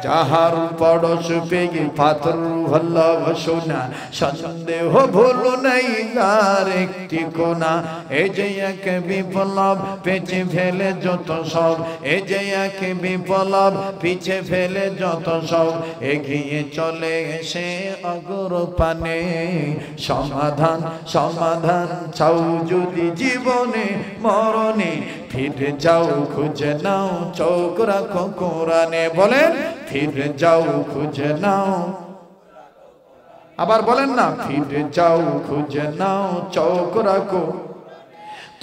যাহার পরশ পেয়ে পাথর ভালোবাসো না, সন্দেহ ভুল নাই তার একটি কোনা। এই যে এক বিপ্লব পেছে ফেলে যত সব, এই যে এক বিপ্লব পিছে ফেলে যত সব, এগিয়ে চলে এসে অগ্রপানে। সমাধান সমাধান চাও যদি জীবনে মরণে, ফিরে যাও খুঁজে নাও চোখ রাখো কোরআনে। বলেন ফিরে যাও খুঁজে নাও, আবার বলেন না ফিরে যাও খুঁজে নাও চোখ রাখো,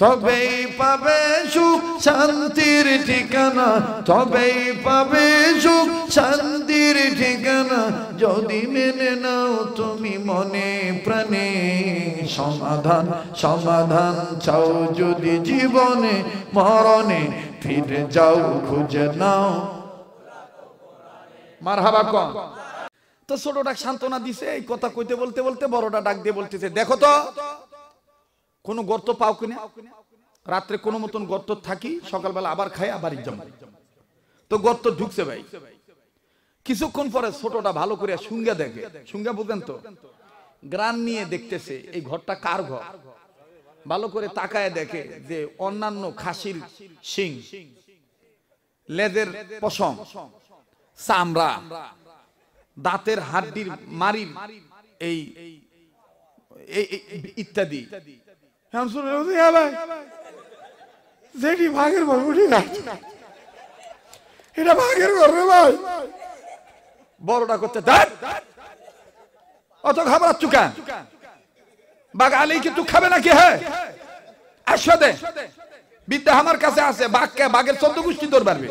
তবেই পাবে সুখ শান্তির ঠিকানা, তবেই পাবে সুখ শান্তির ঠিকানা, যদি মেনে নাও তুমি মনে প্রাণে। সমাধান সমাধান চাও যদি জীবনে মরণে, ফিরে যাও খুঁজে নাও। মারহাবা কম। তো ছোটটা সান্ত্বনা দিছে, এই কথা কইতে বলতে বলতে বড়টা ডাক দিয়ে বলতেছে, দেখো তো কোন গর্ত পাও কিনা। রাত্রে কোন মতন গর্ত থাকি, সকালবেলা আবার খাই আবার জম। তো গর্ত ঢুকছে ভাই। কিছুক্ষণ পরে ছোটটা ভালো করে শুঙ্গা দেখে, শুঙ্গা বুঝেন তো, গ্রান নিয়ে দেখতেছে এই ঘরটা কার ঘর। ভালো করে তাকায় দেখে যে অন্যান্য খাসির শিং, লেজের পশম, চামড়া, দাঁতের হাড্ডির মারি, এই ইত্যাদি। যেটি ভাগের ঘর উঠে যাচ্ছে, এটা ভাগের ঘর রে ভাই। বড়টা করতে অত খাবার চুকা বাঘ আলী কি তুই খাবে নাকি? হ্যাঁ আসদে বিদ্যা আমার কাছে আছে, বাঘকে বাঘের 14 গোষ্ঠী দৌড় পারবে।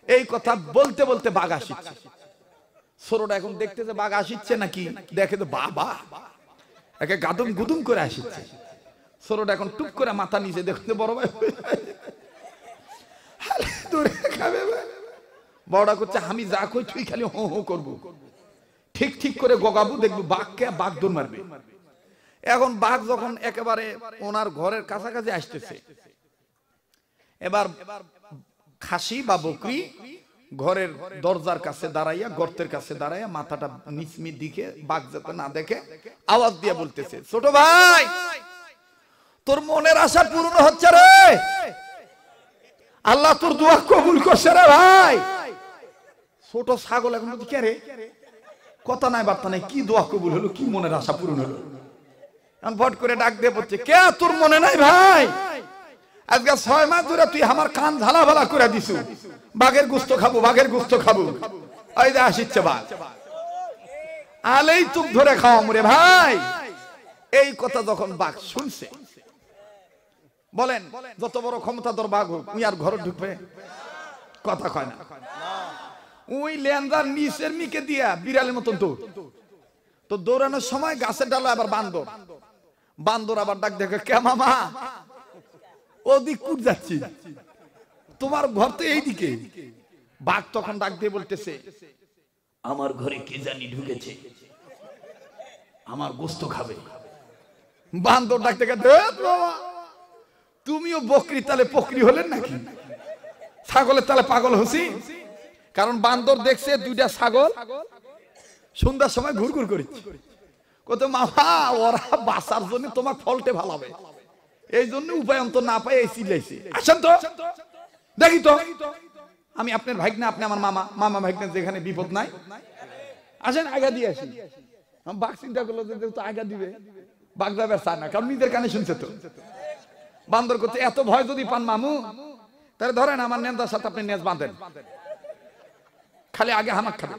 এই কথা বলতে বলতে বাঘ আসিচ্ছে। ছোটটা এখন দেখতে যে বাঘ আসিচ্ছে নাকি, দেখে তো বাবা একে গাদুম গুদুম করে আসিচ্ছে। ছোটটা এখন টুক করে মাথা নিচে দেখতে, বড় ভাই খাবে। বড়টা করছে আমি যা কই তুই খালি হো হো করবো, ঠিক ঠিক করে গগাবো, দেখবো বাঘকে বাঘ দৌড় মারবে। এখন বাঘ যখন একেবারে ওনার ঘরের কাছাকাছি আসতেছে, এবার খাসি বা বকরি ঘরের দরজার কাছে দাঁড়াইয়া, গর্তের কাছে দাঁড়াইয়া মাথাটা নিচমি দিকে, বাঘ যাতে না দেখে আওয়াজ দিয়ে বলতেছে, ছোট ভাই তোর মনের আশা পূর্ণ হচ্ছে রে, আল্লাহ তোর দোয়া কবুল করছে রে ভাই। ছোট ছাগল এখন কে রে, কথা নাই বার্তা নাই, কি দোয়া কবুল হলো, কি মনের আশা পূরণ হলো। ভট করে ডাক দিয়ে বলছে, কে তোর মনে নাই ভাই, আজকে 6 মাস ধরে তুই আমার কান ঝালা ভালা করে দিছু, বাঘের গোস্ত খাবো, বাঘের গোস্ত খাবো। ওই যে আসিচ্ছে বাঘ, আলেই তুক ধরে খাওয়া মরে ভাই। এই কথা যখন বাঘ শুনছে, বলেন যত বড় ক্ষমতাধর বাঘ হোক, উই আর ঘরে ঢুকবে? কথা কয় না। ওই লেন্দার নিচের মিকে দিয়া বিড়ালের মতন দৌড়। তো দৌড়ানোর সময় গাছের ডালে আবার বান্দর, বান্দর আবার ডাক দেখে, কে মামা ওদিক কুট যাচ্ছি, তোমার ঘর তো এইদিকে। বাঘ তখন ডাক দিয়ে বলতেছে, আমার ঘরে কে জানি ঢুকেছে, আমার গোস্ত খাবে। বান্দর ডাক দেখে, তুমিও বকরি তালে পকরি হলেন নাকি, ছাগলের তালে পাগল হসি। কারণ বান্দর দেখছে 2টা ছাগল সন্ধ্যার সময় ঘুরঘুর করেছে, কত মামা ওরা বাঁচার জন্য তোমার ফলটে ভালাবে, এই জন্য উপায় অন্ত না পাই এই চিল্লাইছে, আসেন তো দেখি তো, আমি আপনার ভাগ্নে, আপনি আমার মামা, মামা ভাগ্নে, যেখানে বিপদ নাই আসেন আগা দিয়ে আসি। বাঘ চিন্তা করলো যে তো আগা দিবে, বাঘ যাবে চায় না, কারণ নিজের কানে শুনছে তো। বান্দর করছে, এত ভয় যদি পান মামু, তাহলে ধরেন আমার নেন্দার সাথে আপনি নেজ বাঁধেন, খালি আগে আমার খাবে,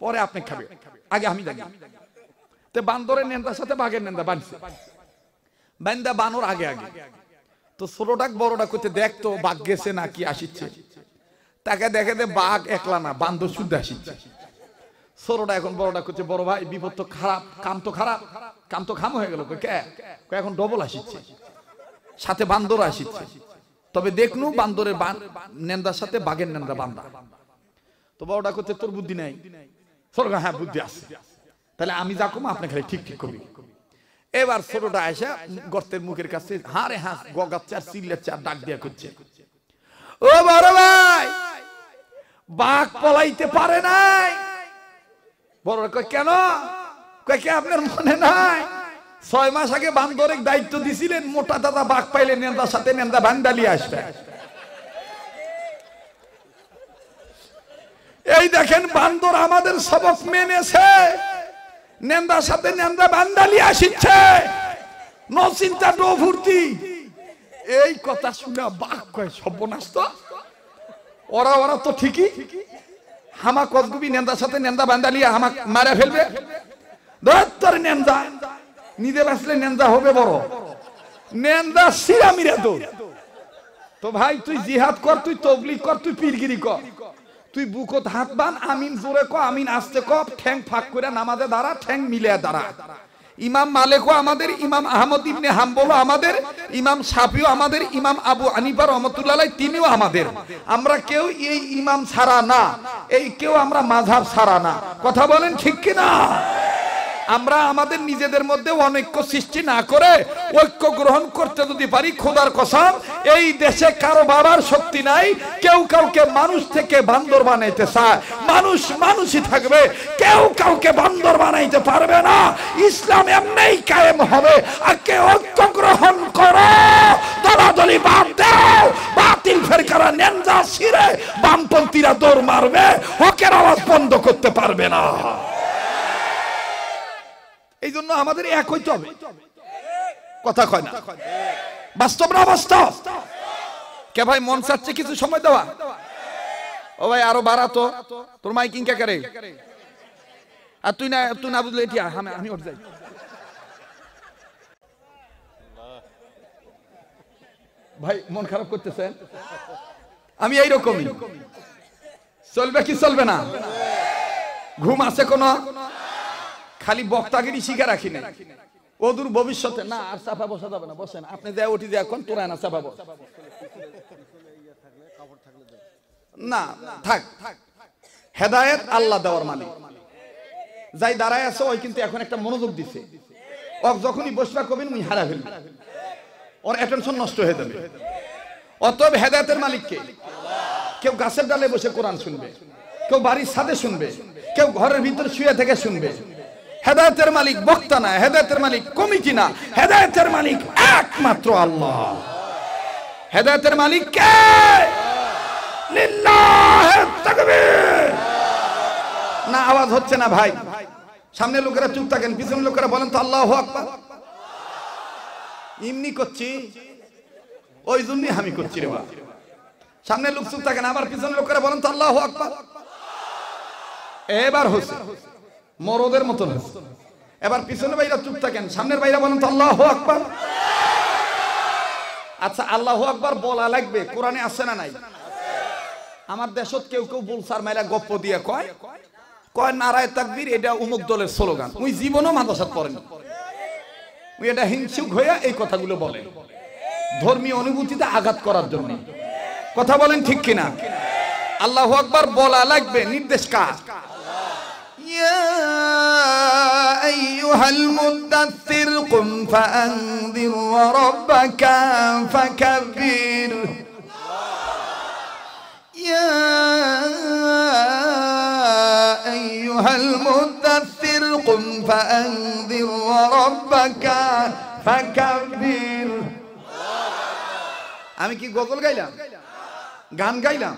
পরে আপনি খাবে, আগে আমি জানি। তো বান্দরের নেন্দার সাথে বাঘের নেন্দা বাঁধছে, বান্দা বানর আগে আগে। তো ছোটটা বড়টা করতে দেখতো বাঘ গেছে নাকি আসিচ্ছে, তাকে দেখে দে বাঘ একলা না, বান্দর শুদ্ধ আসিচ্ছে। ছোটটা এখন বড়টা করছে, বড় ভাই বিপদ তো খারাপ, কাম তো খারাপ, কাম তো খাম হয়ে গেল। কে এখন ডবল আসিচ্ছে, সাথে বান্দর আসিচ্ছে। তবে দেখনু বান্দরের নেন্দার সাথে বাঘের নেন্দা বান্দা। তো বড়টা করতে, তোর বুদ্ধি নাই? ছোটটা, হ্যাঁ বুদ্ধি আছে, তাহলে আমি যা কম আপনি খালি ঠিক ঠিক করবি। এবার ছোটটা আসা গর্তের মুখের কাছে হারে হাঁ গগাচ্ছে আর চিল্লাচ্ছে আর ডাক দিয়া করছে, ও বড় ভাই বাঘ পলাইতে পারে নাই। বড় কয় কেন? কয় কি আপনার মনে নাই 6 মাস আগে বান্দরের দায়িত্ব দিছিলেন, মোটা দাদা বাঘ পাইলে নেন্দার সাথে নেন্দা ভান্ডালি আসবে। এই দেখেন বান্দর আমাদের সবক মেনেছে, নেন্দার সাথে নেন্দা ভান্ডালি আসিচ্ছে, নো চিন্তা নো ফুর্তি। এই কথা শুনে বাঘ কয় সর্বনাশ তো, ওরা তো ঠিকই হামা কতগুবি নেন্দার সাথে নেন্দা ভান্ডালি হামাক মারা ফেলবে। তোর নেন্দা নিজে বাঁচলে নেন্দা হবে বড়, নেন্দা সিরা মিরা দৌড়। তো ভাই তুই জিহাদ কর, তুই তবলিগ কর, তুই পীরগিরি কর, তুই বুকত হাত বান, আমিন জোরে ক, আমিন আস্তে ক, ঠ্যাং ফাঁক করে নামাজে দাঁড়া, ঠ্যাং মিলে দাঁড়া। ইমাম মালিকও আমাদের, ইমাম আহমদ ইবনে হাম্বলও আমাদের, ইমাম শাফিও আমাদের, ইমাম আবু হানিফা রাহমাতুল্লাহ আলাইহি তিনিও আমাদের। আমরা কেউ এই ইমাম ছাড়া না, এই কেউ আমরা মাযহাব ছাড়া না। কথা বলেন ঠিক কি না? আমরা আমাদের নিজেদের মধ্যে অনৈক্য সৃষ্টি না করে ঐক্য গ্রহণ করতে যদি পারি, খোদার কসম এই দেশে কারো বাবার শক্তি নাই। কেউ কাউকে মানুষ থেকে বান্দর বানাইতে চায়, মানুষ মানুষই থাকবে, কেউ কাউকে বান্দর বানাইতে পারবে না। ইসলাম এমনিই কায়েম হবে। আগে ঐক্য গ্রহণ করো, দলাদলি বাদ দাও, বাতিল ফেরকারা নেন্দা ছিঁড়ে বামপন্থীরা দৌড় মারবে, হকের আওয়াজ বন্ধ করতে পারবে না। এই জন্য আমাদের এক হইতে হবে। কথা কয় না, বাস্তব না বাস্তব? কে ভাই মন চাচ্ছে কিছু সময় দেওয়া? ও ভাই আরো বাড়াতো, তোর মাইকিং কে করে? আর তুই না বুঝলে এটি আমি উঠ যাই। ভাই মন খারাপ করতেছেন? আমি এইরকমই, চলবে কি চলবে না? ঘুম আছে কোন? খালি বক্তাগিরি শিখে রাখি না, অদূর ভবিষ্যতে না আর চাপা বসা যাবে না। বসেন আপনি, যায় উঠি যায় এখন তোরা না চাপা বস না, থাক। হেদায়েত আল্লাহ দেওয়ার মালিক, যাই দাঁড়ায় আছে ওই কিন্তু এখন একটা মনোযোগ দিছে, ও যখনই বসবা কবেন উনি হারা ফেলবে, ওর অ্যাটেনশন নষ্ট হয়ে যাবে। অতএব হেদায়েতের মালিক কে? কেউ গাছের ডালে বসে কোরআন শুনবে, কেউ বাড়ির ছাদে শুনবে, কেউ ঘরের ভিতরে শুয়ে থেকে শুনবে। হেদায়েতের মালিক বক্তা না, হেদায়েতের মালিক কমিটি না, হেদায়েতের মালিক একমাত্র আল্লাহ। হেদায়েতের মালিক কে? লিল্লাহি তাকবীর। না আওয়াজ হচ্ছে না ভাই, সামনে লোকেরা চুপ থাকেন, পিছনের লোকেরা বলেন তো আল্লাহু আকবার। এমনি করছি, ওই জন্যই আমি করছি রে বাবা। সামনে লোক চুপ থাকেন, আবার পিছনের লোকেরা বলেন তো আল্লাহু আকবার। এবার হচ্ছে মরদের মতন। এবার পিছনের ভাইরা চুপ থাকেন, সামনের ভাইরা বলেন তো আল্লাহু আকবার। আচ্ছা আল্লাহু আকবার বলা লাগবে, কোরআনে আছে না নাই? আমার দেশত কেউ কেউ বুলসার মাইলা গপ্প দিয়ে কয় নারায়ে তাকবীর এটা অমুক দলের স্লোগান। উনি জীবনও মাদ্রাসাত পড়েন, উনি এটা হিংসুক হয়ে এই কথাগুলো বলেন ধর্মীয় অনুভূতিতে আঘাত করার জন্য। কথা বলেন ঠিক কিনা? আল্লাহু আকবার বলা লাগবে, নির্দেশ কার? ইয়া আইয়ুহাল মুদাথথির কুম ফাআনযির ওয়া রাব্বাকা ফাকাব্বির। ইয়া আইয়ুহাল মুদাথথির কুম ফাআনযির ওয়া রাব্বাকা ফাকাব্বির। আমি কি গজল গাইলাম, গান গাইলাম,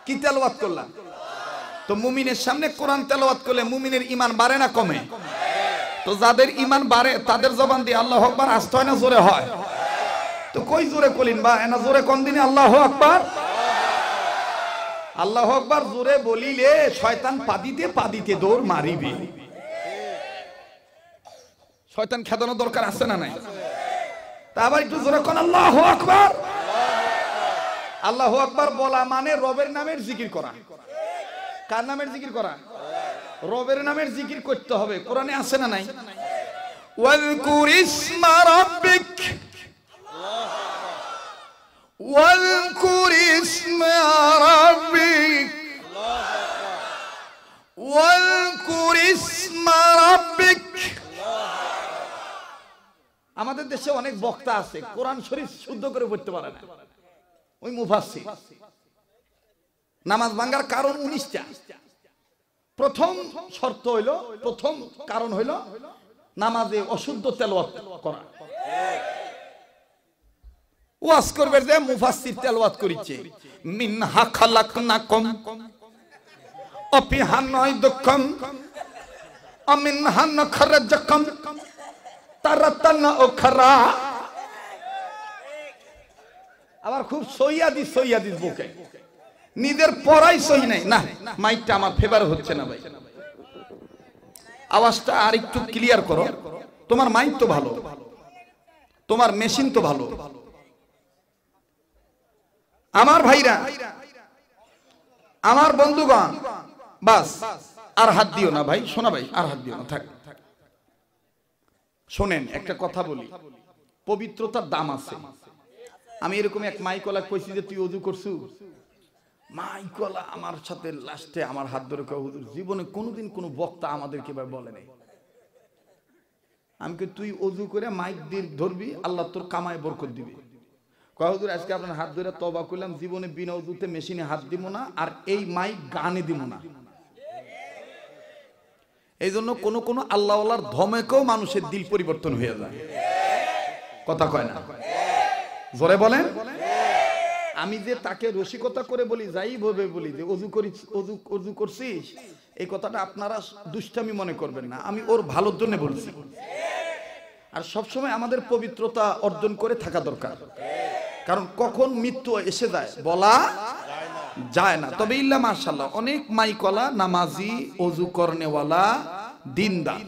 কি তেলাওয়াত করলাম? তো মুমিনের সামনে কোরআন তেলাওয়াত করলে মুমিনের ঈমান বাড়ে না কমে? তো যাদের ঈমান বাড়ে তাদের জবান দিয়ে আল্লাহু আকবার আসতে হয় না জোরে হয়? তো কই জোরে কলিন বা এনা জোরে কোন দিনে আল্লাহু আকবার? আল্লাহু আকবার জোরে বলিলে শয়তান পাদিতে দৌড় মারিবে। শয়তান খেদানো দরকার আছে না নাই? তা আবার একটু জোরে কোন আল্লাহু আকবার। আল্লাহু আকবার বলা মানে রবের নামের জিকির করা। কার নামের জিকির করা? রবের নামের জিকির করতে হবে। কোরআনে আছে না নাই? ওয়াযকুর ইসমা রাব্বিক, ওয়াযকুর ইসমা রাব্বিক, ওয়াযকুর ইসমা রাব্বিক। আমাদের দেশে অনেক বক্তা আছে কোরআন শরীফ শুদ্ধ করে পড়তে পারে না, ওই মুফাসসির। নামাজ ভাঙার কারণ 19টা। প্রথম শর্ত হইল, প্রথম কারণ হইল নামাজে অশুদ্ধ তেলাওয়াত করা। ওয়াজ করবে যে মুফাসসির তেলাওয়াত করিছে, মিনহা খালাকনাকুম অফিহা নুইদুকুম আমিনহা নখরাজাকুম তারাতান উখরা। আবার খুব সহিয়াদিস বকে, নিজের পড়াই সহি নাই। না, মাইকটা আমার ফেভার হচ্ছে না ভাই, আওয়াজটা আর একটু ক্লিয়ার করো। তোমার মাইক তো ভালো, তোমার মেশিন তো ভালো। আমার ভাইরা, আমার বন্ধুগণ, বাস আর হাত দিও না ভাই, শোনা ভাই, আর হাত দিও না, থাক। শোনেন, একটা কথা বলি, পবিত্রতার দাম আছে। আমি এরকম এক মাইকলা কইছি যে তুই ওযু করছু, মাইকলা আমার সাথে লাস্টে আমার হাত ধরে কয়, হুজুর জীবনে কোনোদিন কোনো বক্তা আমাদেরকে ভাই বলে নাই। আমি কই তুই ওযু করে মাইক দিয়ে ধরবি, আল্লাহ তোর কামায় বরকত দিবে। কয় হুজুর আজকে আপনার হাত ধরে তওবা করলাম, জীবনে বিনা ওযুতে মেশিনে হাত দিব না, আর এই মাইক গানে দিব না। এই জন্য কোন আল্লাহওয়ালার ধমেকেও মানুষের দিল পরিবর্তন হয়ে যায়। কথা কয় না, জোরে বলেন। আমি যে তাকে রসিকতা করে বলি, যাই ভাবে বলি যে ওযু করছিস, এই কথাটা আপনারা দুষ্টামি মনে করবেন না, আমি ওর ভালোর জন্য বলছি। আর সবসময় আমাদের পবিত্রতা অর্জন করে থাকা দরকার, কারণ কখন মৃত্যু এসে যায় বলা যায় না। তবে ইল্লা মাশাআল্লাহ অনেক মাইকলা নামাজি, ওযু করনেওয়ালা, দিনদার,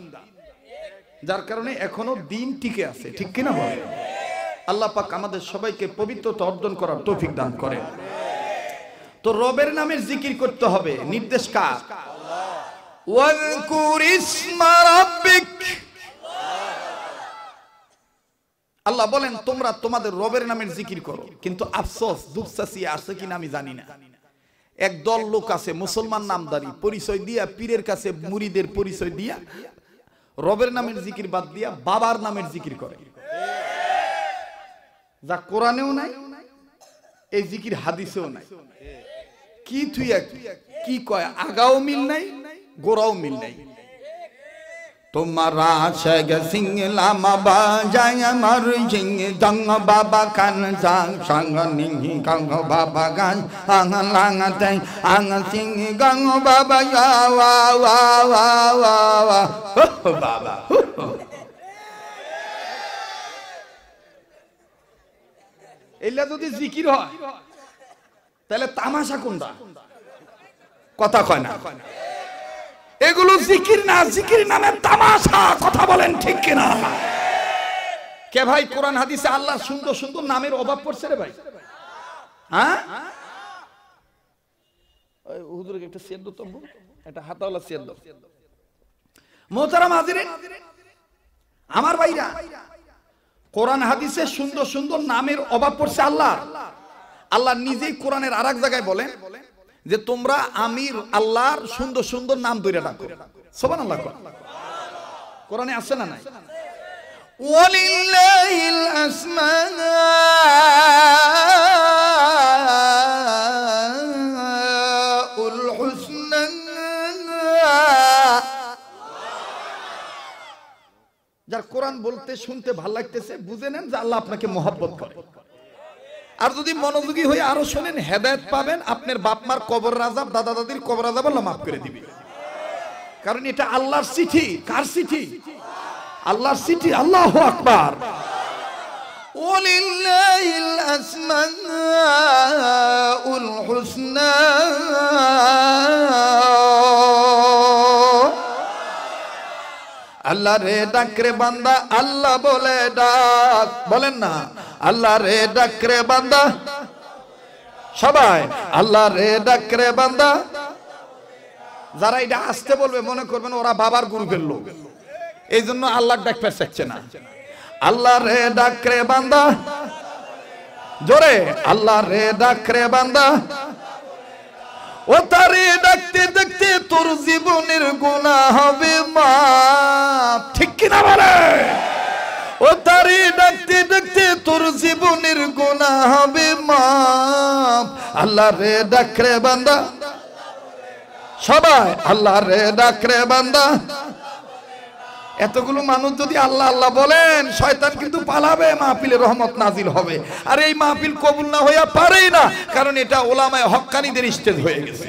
যার কারণে এখনো দিন টিকে আছে, ঠিক কিনা বলে? আল্লাহ পাক আমাদের সবাইকে পবিত্রতা অর্জন করার তৌফিক দান করেন। তো রবের নামের জিকির করতে হবে, নির্দেশ কার? ওয়াজকুর ইসমা রাব্বিক। আল্লাহ বলেন তোমরা তোমাদের রবের নামের জিকির করো, কিন্তু আফসোস দুঃসাসি আছে কিনা আমি জানি না। এক দল লোক আছে মুসলমান নামদারি, পরিচয় দিয়া পীরের কাছে মুরিদের পরিচয় দিয়া রবের নামের জিকির বাদ দিয়া বাবার নামের জিকির করে, যা কোরআনেও নাই, এই জিকির হাদিসেও নাই। কি তুই কি কয়, আগাও মিল নাই, গোড়াও মিল নাই। তোমারা শেখ সিংলা মাবা যায় আমার জিং দং বাবা কান জাং সঙ্গ নিহি গং বাবা গান আং লাং তাই আং সিং গং বাবা ওয়া ওয়া ওয়া ওয়া ওয়া বাবা। এলা যদি জিকির হয় তাহলে তামাশা কোনটা? কথা কয় না, এগুলো জিকির না, জিকির নামে তামাশা। কথা বলেন ঠিক কিনা? কে ভাই কোরআন হাদিসে আল্লাহ সুন্দর সুন্দর নামের অভাব পড়ছে রে ভাই? হ্যাঁ, হুজুরকে একটা সেদ দাও, তবু একটা হাতাওয়ালা সেদ দাও। মোহতারাম হাজিরিন, আমার ভাইরা, কোরআন হাদিসে সুন্দর সুন্দর নামের অভাব পড়ছে আল্লাহ। আল্লাহ নিজেই কোরআনের আরেক জায়গায় বলেন যে তোমরা আমির আল্লাহর সুন্দর সুন্দর নাম ধরে ডাকো। সুবহানাল্লাহ। কোরআনে আছে না নাই? ওয়ালিল্লাহিল আসমাউল হুসনা। যার কোরআন বলতে শুনতে ভালো লাগতেছে, বুঝে নেন যে আল্লাহ আপনাকে মহব্বত করে। আর যদি মনোযোগী হয়ে আরো শোনেন, হেদায়েত পাবেন। আপনার বাপ মার কবর আযাব, দাদা দাদির কবর আযাব আল্লাহ মাফ করে দিবে, কারণ এটা আল্লাহর চিঠি। কার চিঠি? আল্লাহর চিঠি। আল্লাহু আকবার। ওয়ালিল্লাহিল আসমাউল হুসনা। আল্লাহ রে ডাক রে বান্দা, আল্লাহ বলে ডাক। বলেন না, আল্লাহ রে ডাক রে বান্দা। সবাই আল্লাহ রে ডাক রে বান্দা। যারা এটা আসতে বলবে মনে করবেন ওরা বাবার গ্রুপের লোক, এই জন্য আল্লাহর ডাক পেছাচ্ছে না। আল্লাহ রে ডাক রে বান্দা, জোরে আল্লাহ রে ডাক রে বান্দা। ও তারে ডাকতে ডাকতে তোর জীবনের গুনাহ হবে মাফ, ঠিক কিনা বলে? ও তারে ডাকতে ডাকতে তোর জীবনের গুনাহ হবে মাফ। আল্লাহ রে ডাক রে বান্দা, সবাই আল্লাহ রে ডাক রে বান্দা। এতগুলো মানুষ যদি আল্লাহ আল্লাহ বলেন, শয়তান কিন্তু পালাবে, মাহফিলে রহমত নাজিল হবে। আর এই মাহফিল কবুল না হইয়া পারেই না, কারণ এটা ওলামায়ে হক্কানীদের স্টেজ হয়ে গেছে।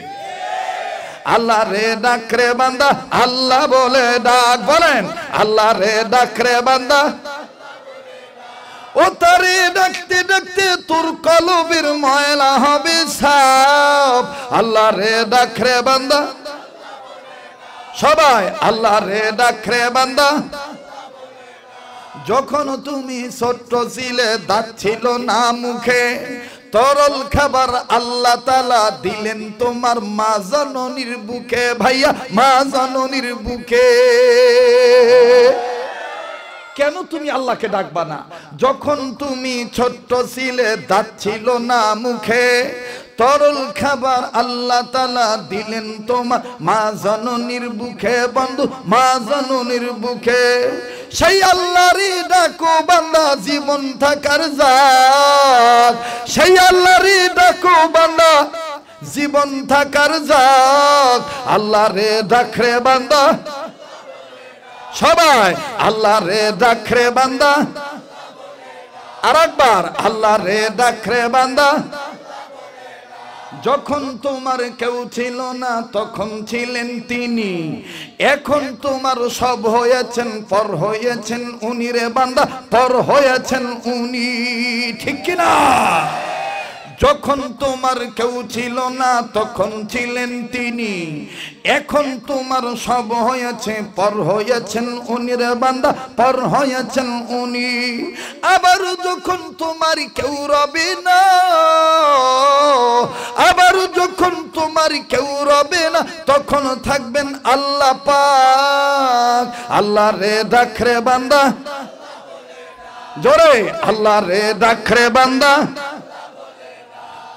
আল্লাহ রে ডাক রে বান্দা, আল্লাহ বলে ডাক, বলেন আল্লাহ রে ডাক রে বান্দা। ও তারে ডাকতে ডাকতে তোর কলবের ময়লা হবে সাফ। আল্লাহ রে ডাক রে বান্দা, সবাই আল্লাহ রে ডাক রে বান্দা। যখন তুমি ছোট্ট ছিলে, দাঁত ছিল না মুখে, তরল খাবার আল্লাহ তাআলা দিলেন তোমার মা জননীর বুকে। ভাইয়া মা জননীর বুকে। কেন তুমি আল্লাহকে ডাকবা না? যখন তুমি ছোট্ট ছিলে, দাঁত ছিল না মুখে, তরল খাবার আল্লাহ তাআলা দিলেন তোমার মা জননীর বুকে। বন্ধু মা জননীর বুকে, সেই আল্লাহরই ডাকো বান্দা জীবন থাকার জাত। সেই আল্লাহরই ডাকো বান্দা জীবন থাকার জাত। আল্লাহ রে ডাক রে বান্দা, সবাই আল্লাহ রে ডাক রে বান্দা। আরেকবার আল্লাহ রে ডাক রে বান্দা। যখন তোমার কেউ ছিল না, তখন ছিলেন তিনি। এখন তোমার সব হয়েছেন, পর হয়েছেন উনি রে বান্দা, পর হয়েছেন উনি। ঠিক কিনা? যখন তোমার কেউ ছিল না, তখন ছিলেন তিনি। এখন তোমার সব হয়েছে, পর হয়েছেন উনি রে বান্দা, পর হয়েছেন উনি। আবার যখন তোমার কেউ রবে না, আবার যখন তোমার কেউ রবে না, তখন থাকবেন আল্লাহ পাক। আল্লাহ রে ডাক রে বান্দা, জোরে আল্লাহ রে ডাক রে বান্দা।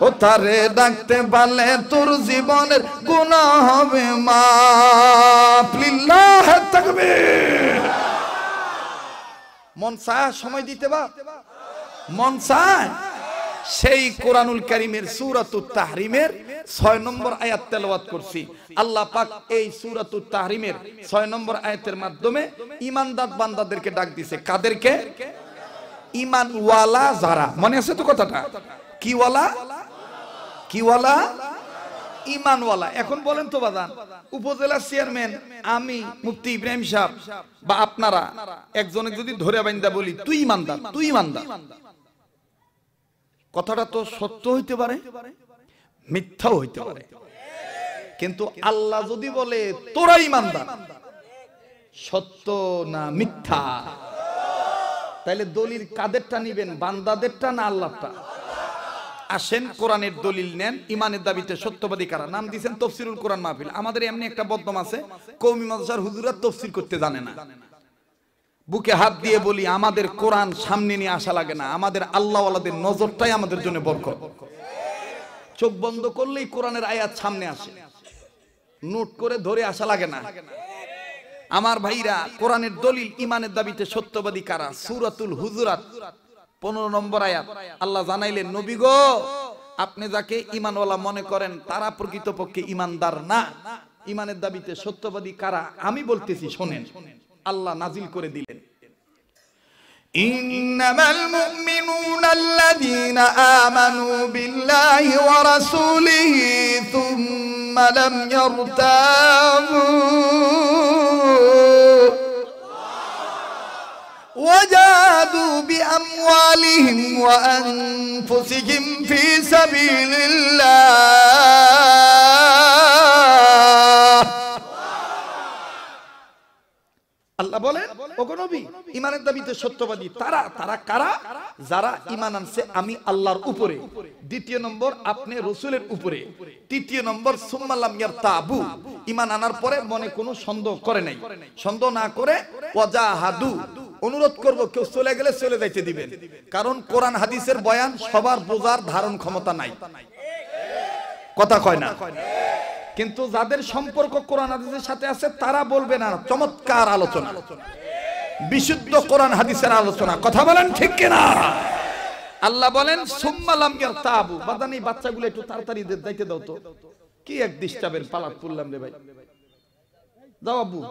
ও তারে ডাকতে পারলে তোর জীবনের গুনাহ হবে মাফ। লিল্লাহ তাকবীর। মন চায় সময় দিতে বা, মন চায় সেই কোরআনুল কারীমের সূরাতুত তাহরিমের 6 নম্বর আয়াত তেলাওয়াত করছি। আল্লাহ পাক এই সূরাতুত তাহরিমের 6 নম্বর আয়াতের মাধ্যমে ঈমানদার বান্দাদেরকে ডাক দিয়েছে। কাদেরকে? ঈমানওয়ালা যারা। মনে আছে তো কথাটা? কি ওয়ালা? কি ওয়ালা? ঈমানওয়ালা। এখন বলেন তো বাজান, উপজেলা চেয়ারম্যান আমি মুফতি ইব্রাহিম সাহেব বা আপনারা একজনে যদি ধরে বাইন্দা বলি তুই ঈমানদার, তুই ঈমানদার, কথাটা তো সত্য হইতে পারে, মিথ্যাও হইতে পারে। কিন্তু আল্লাহ যদি বলে তোরা ঈমানদার, সত্য না মিথ্যা? তাইলে দলিল কাদেরটা নিবেন, বান্দাদেরটা না আল্লাহটা? আসেন কোরআনের দলিল নেন। ইমানের দাবিতে সত্যবাদী কারা? নাম দিয়েছেন তাফসীরুল কোরআন মাহফিল। আমাদের এমনি একটা বদনাম আছে, কওমি মাদ্রাসার হুজুররা তাফসীর করতে জানে না। বুকে হাত দিয়ে বলি, আমাদের কোরআন সামনে নিয়ে আসা লাগে না, আমাদের আল্লাহওয়ালাদের নজরটাই আমাদের জন্য বরকত। চোখ বন্ধ করলেই কোরআনের আয়াত সামনে আসে, নোট করে ধরে আসা লাগে না। আমার ভাইরা, কোরআনের দলিল ইমানের দাবিতে সত্যবাদী কারা? সূরাতুল হুজুরাত 15 নম্বর আয়াত। আল্লাহ জানাইলেন, নবী গো, আপনি যাকে ঈমানওয়ালা মনে করেন তারা প্রকৃতপক্ষে ঈমানদার না। ঈমানের দাবিতে সত্যবাদী কারা আমি বলতেছি, শোনেন। আল্লাহ নাজিল করে দিলেন, ইন্নামাল মুমিনুনা আল্লাযীনা আমানু বিল্লাহি ওয়া রাসূলিহি থুম্মা লাম ইয়ারতাবু وجادوا بأموالهم وأنفسهم في سبيل الله। আল্লাহ বলেন, ওগো নবী, ঈমানের দাবিতে সত্যবাদী তারা কারা? যারা ঈমান আনছে আমি আল্লাহর উপরে, দ্বিতীয় নম্বর আপনি রাসূলের উপরে, তৃতীয় নম্বর সুম্মা লাম ইয়ারতাবু, ঈমান আনার পরে মনে কোনো সন্দেহ করে নাই। সন্দেহ না করে ওয়াজাহাদু, অনুরোধ করব কেউ চলে গেলে চলে যাইতে দিবেন, কারণ কোরআন হাদিসের বয়ান সবার বোঝার ধারণ ক্ষমতা নাই। কথা কয় না? কিন্তু যাদের সম্পর্ক কোরআন হাদিসের সাথে আছে তারা বলবে না, চমৎকার আলোচনা, বিশুদ্ধ কোরআন হাদিসের আলোচনা। কথা বলেন ঠিক কিনা? আল্লাহ বলেন সুম্মা লাম ইয়ারতাবু, বাদানি বাচ্চাগুলো একটু তাড়াতাড়ি যাইতে দাও তো, কি এক ডিস্টার্বের পালাত পড়লাম রে ভাই, দাও আব্বু।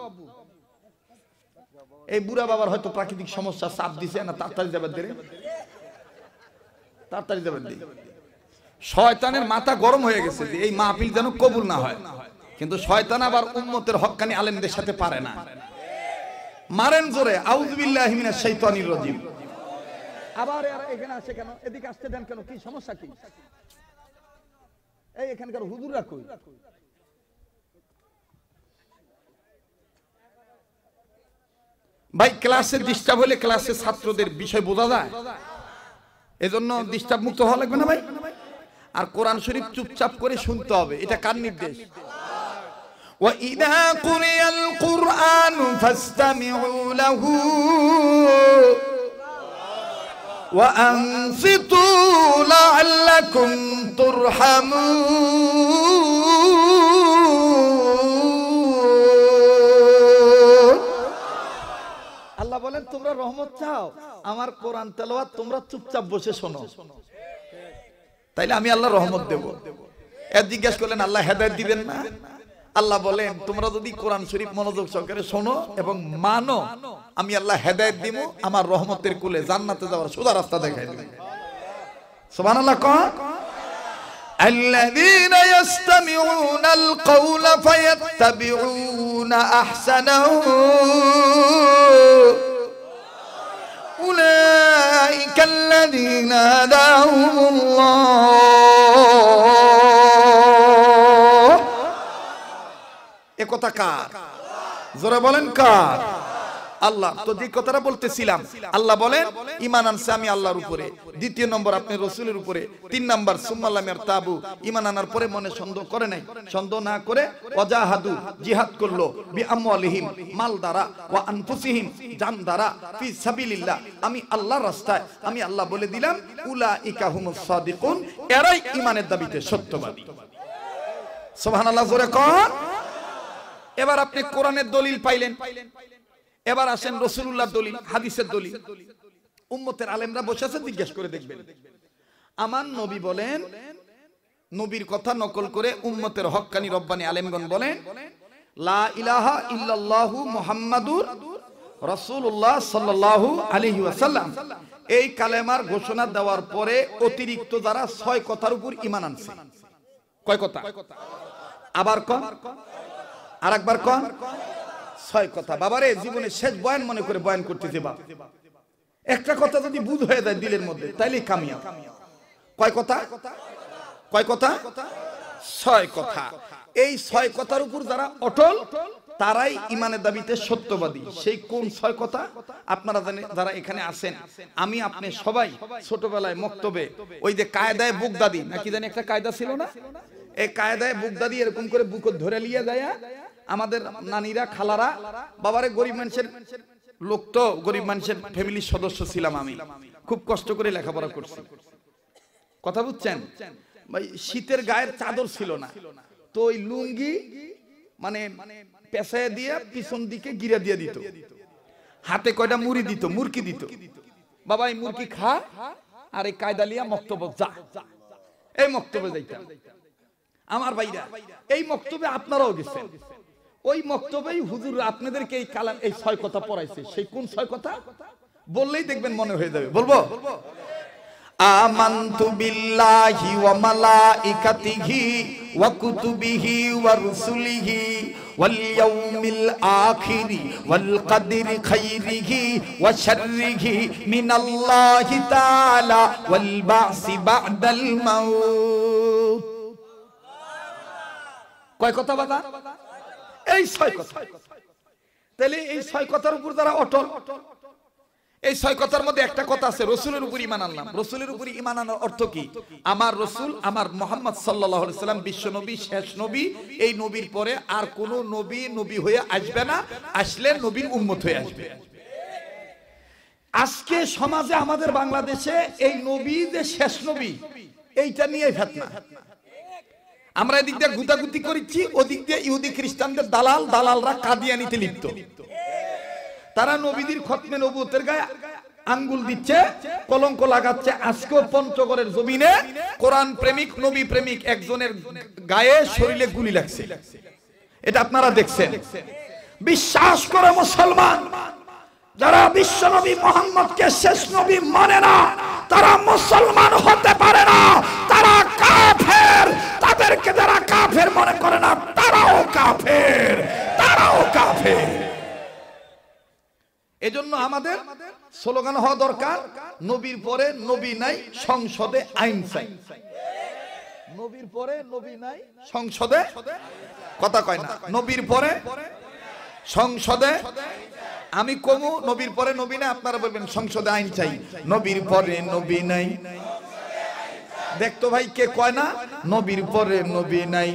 এই বুড়া বাবার হয়তো প্রাকৃতিক সমস্যা চাপ দিছে না, তাড়াতাড়ি যাবার দেরে, তাড়াতাড়ি যাবার দেরি। শয়তানের মাথা গরম হয়ে গেছে যে এই মাহফিল যেন কবুল না হয়, কিন্তু শয়তান আবার উম্মতের হক্কানি আলেমদের সাথে পারে না। মারেন জোরে আউযু বিল্লাহি মিনাশ শাইতানির রাজিম। আবার এখানে আসে কেন, এদিকে আসতে দেন কেন, কি সমস্যা কি? এই এখানকার হুজুররা কই? ভাই ক্লাসে ডিস্টার্ব হলে ক্লাসে ছাত্রদের বিষয় বোঝা যায়, এজন্য ডিস্টার্ব মুক্ত হওয়া লাগবে না ভাই। আর কোরআন শরীফ চুপচাপ করে শুনতে হবে, এটা কার নির্দেশ? ওয়া ইযা কুরিয়াল কুরআনু ফাসতামিউ লাহু ওয়া আনসিতু লাআল্লাকুম তুরহামুন। আল্লাহ বলেন তোমরা রহমত চাও, আমার কোরআন তেলাওয়াত তোমরা চুপচাপ বসে শোনো, তাইলে আমি আল্লাহ রহমত দেব। এর জিজ্ঞাসা করলেন আল্লাহ হেদায়েত দিবেন না? আল্লাহ বলেন তোমরা যদি কোরআন শরীফ মনোযোগ সহকারে শোনো এবং মানো, আমি আল্লাহ হেদায়েত দিব, আমার রহমতের কুলে জান্নাতে যাওয়ার সোজা রাস্তা দেখাই দেব। সুবহানাল্লাহ। কোন আল্লাযীনা ইস্তামিউনাল কওলা ফায়াত্তাবিউনা আহসানাহু أولئك الذين هداهم الله। এ কথা কার? জোরে বলেন কার? আল্লাহ। তো যে কথাটা বলতেছিলাম, আল্লাহ বলেন ঈমান আনছে আমি আল্লাহর উপরে, দ্বিতীয় নম্বর আপনি রাসূলের উপরে, তিন নম্বর সুম্মা লাম ইয়ারতাবু, ঈমান আনার পরে মনে সন্দেহ করে নাই, সন্দেহ না করে ওয়াজাহাদু জিহাদ করলো বিআমওয়ালিহিম মাল দ্বারা ওয়া আনফুসিহিম জান দ্বারা ফি সাবিলিল্লাহ, আমি আল্লাহর রাস্তায়, আমি আল্লাহ বলে দিলাম উলাইকা হুমুস সাদিকুন, এরাই ঈমানের দাবিতে সত্যবাদী। সুবহানাল্লাহ জোরে কোন। এবার আপনি কোরআনের দলিল পাইলেন, এবার আসেন রাসূলুল্লাহর দলিল, হাদিসের দলিল। উম্মতের আলেমরা বসে আছে, জিজ্ঞেস করে দেখবেন। আমার নবী বলেন, নবীর কথা নকল করে উম্মতের হক্কানি রব্বানি আলেমগণ বলেন লা ইলাহা ইল্লাল্লাহু মুহাম্মাদুর রাসূলুল্লাহ সাল্লাল্লাহু আলাইহি ওয়াসাল্লাম। এই কালেমার ঘোষণা দেওয়ার পরে অতিরিক্ত যারা 6 কথার উপর ঈমান আনছে। কয় কথা? আবার কোন, আরেকবার কোন, 6 কথা। বাবারে জীবনে শেষ বয়ান মনে করে বয়ান করতেছে বাপ, একটা কথা যদি বুঝ হয়ে যায় দিলের মধ্যে তাইলে কামিয়াব। কয় কথা? কয় কথা? 6 কথা। এই 6 কথার উপর যারা অটল তারাই ঈমানের দাবিতে সত্যবাদী। সেই কোন 6 কথা? আপনারা যারা এখানে আছেন, আমি আপনি সবাই ছোটবেলায় মক্তবে ওই যে কায়দায়ে বুগদাদি নাকি জানি একটা কায়দা ছিল না, এই কায়দায়ে বুগদাদি এরকম করে বুক ধরে লিয়ে যায় আমাদের নানীরা খালারা, বাবারে গরিব মানুষের লোক তো, গরিব মানুষের ফ্যামিলির সদস্য ছিলাম আমি, খুব কষ্ট করে লেখাপড়া করছি, কথা বুঝছেন ভাই। শীতের গায়ের চাদর ছিল না, তো ওই লুঙ্গি মানে পেঁচায় দিয়ে পিছন দিকে গিরা দিয়ে দিত, হাতে কয়টা মুড়ি দিত, মুরকি দিত, বাবা এই মুরকি খা, আর এই কায়দা লিয়া মক্তবে যা। এই মক্তবে যাইতাম আমার ভাইরা, এই মক্তবে আপনারাও গেছেন, ওই মক্তবেই হুজুর আপনাদেরকে এই কালাম এই 6 কথা পড়াইছে। সেই কোন 6 কথা বললেই দেখবেন মনে হয়ে যাবে। বলবো আমানতু বিল্লাহি ওয়া মালাইকাতিহি ওয়া কুতুবিহি ওয়া রুসুলিহি ওয়াল ইয়াউমিল আখিরি ওয়াল কদরি খাইরিহি ওয়া শাররিহি মিনাল্লাহি তাআলা ওয়াল বা'সি বা'দাল মাউত। কয় কথা বাবা? এই 6 কথা। তাহলে এই 6 কথার উপর যারা অটল, এই 6 কথার মধ্যে একটা কথা আছে রাসূলের উপর ঈমান আনলাম। রাসূলের উপর ঈমান আনার অর্থ কি? আমার রাসূল, আমার মুহাম্মদ সাল্লাল্লাহু আলাইহি সাল্লাম বিশ্ব নবী, শেষ নবী, এই নবীর পরে আর কোন নবী নবী হয়ে আসবে না, আসলে নবীর উম্মত হয়ে আসবে। আজকে সমাজে আমাদের বাংলাদেশে এই নবী যে শেষ নবী এইটা নিয়ে ফিতনা। আমরা এদিক দিয়ে গুতাগুতি করেছি, ওদিক দিয়ে ইহুদি খ্রিস্টানদের দালালরা কাদিয়ানিতে লিপ্ত। তারা নবীদের খতমে নবুয়তের গায়ে আঙ্গুল দিচ্ছে, কলঙ্ক লাগাচ্ছে। আজকেও পঞ্চগড়ের জমিনে কোরআন প্রেমিক, নবী প্রেমিক একজনের গায়ে, শরীরে গুলি লাগছে। এটা আপনারা দেখছেন। বিশ্বাস করে মুসলমান, যারা বিশ্ব নবী মুহাম্মদকে শেষ নবী মানে না, তারা মুসলমান হতে পারে না, তারা কাফের। তাদেরকে যারা কাফের মনে করে না, তারাও কাফের, তারাও কাফের। এজন্য আমাদের স্লোগান হওয়া দরকার, নবীর পরে নবী নাই, সংসদে আইন চাই। নবীর পরে নবী নাই, সংসদে, কথা কয় না, নবীর পরে সংসদে। আমি কমু নবীর পরে নবী নাই, আপনারা বলবেন সংসদে আইন চাই। নবীর পরে নবী নাই, দেখতো ভাই কে কয় না, নবীর পরে নবী নাই,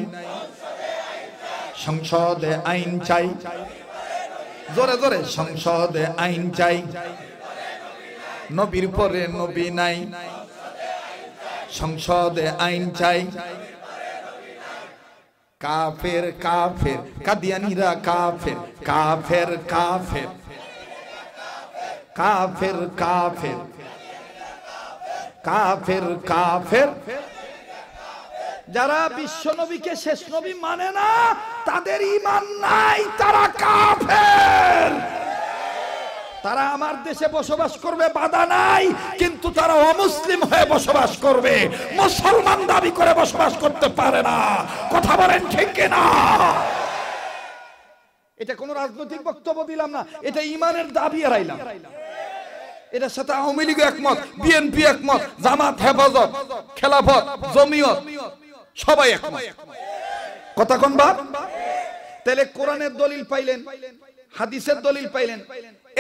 সংসদে আইন চাই। জোরে জোরে, সংসদে আইন চাই, নবীর পরে নবী নাই, সংসদে আইন চাই। কাফের কাফের, কাদিয়ানীরা কাফের, কাফের কাফের, কাফের কাফের, কাফের কাফের। যারা বিশ্ব নবীকে শেষ নবী মানে না, তাদের ঈমান নাই, তারা কাফের। তারা আমার দেশে বসবাস করবে, বাধা নাই, কিন্তু তারা অমুসলিম হয়ে বসবাস করবে, মুসলমান দাবি করে বসবাস করতে পারে না। কথা বলেন ঠিক কিনা? এটা কোনো রাজনৈতিক বক্তব্য দিলাম না, এটা ঈমানের দাবি এরাইলাম। এটার সাথে আওয়ামী লীগ একমত, বিএনপি একমত, জামাত, হেফাজত, খেলাফত, জমিয়ত সবাই একমত। কথা কোন বাপ? তাহলে কোরআনের দলিল পাইলেন, হাদিসের দলিল পাইলেন,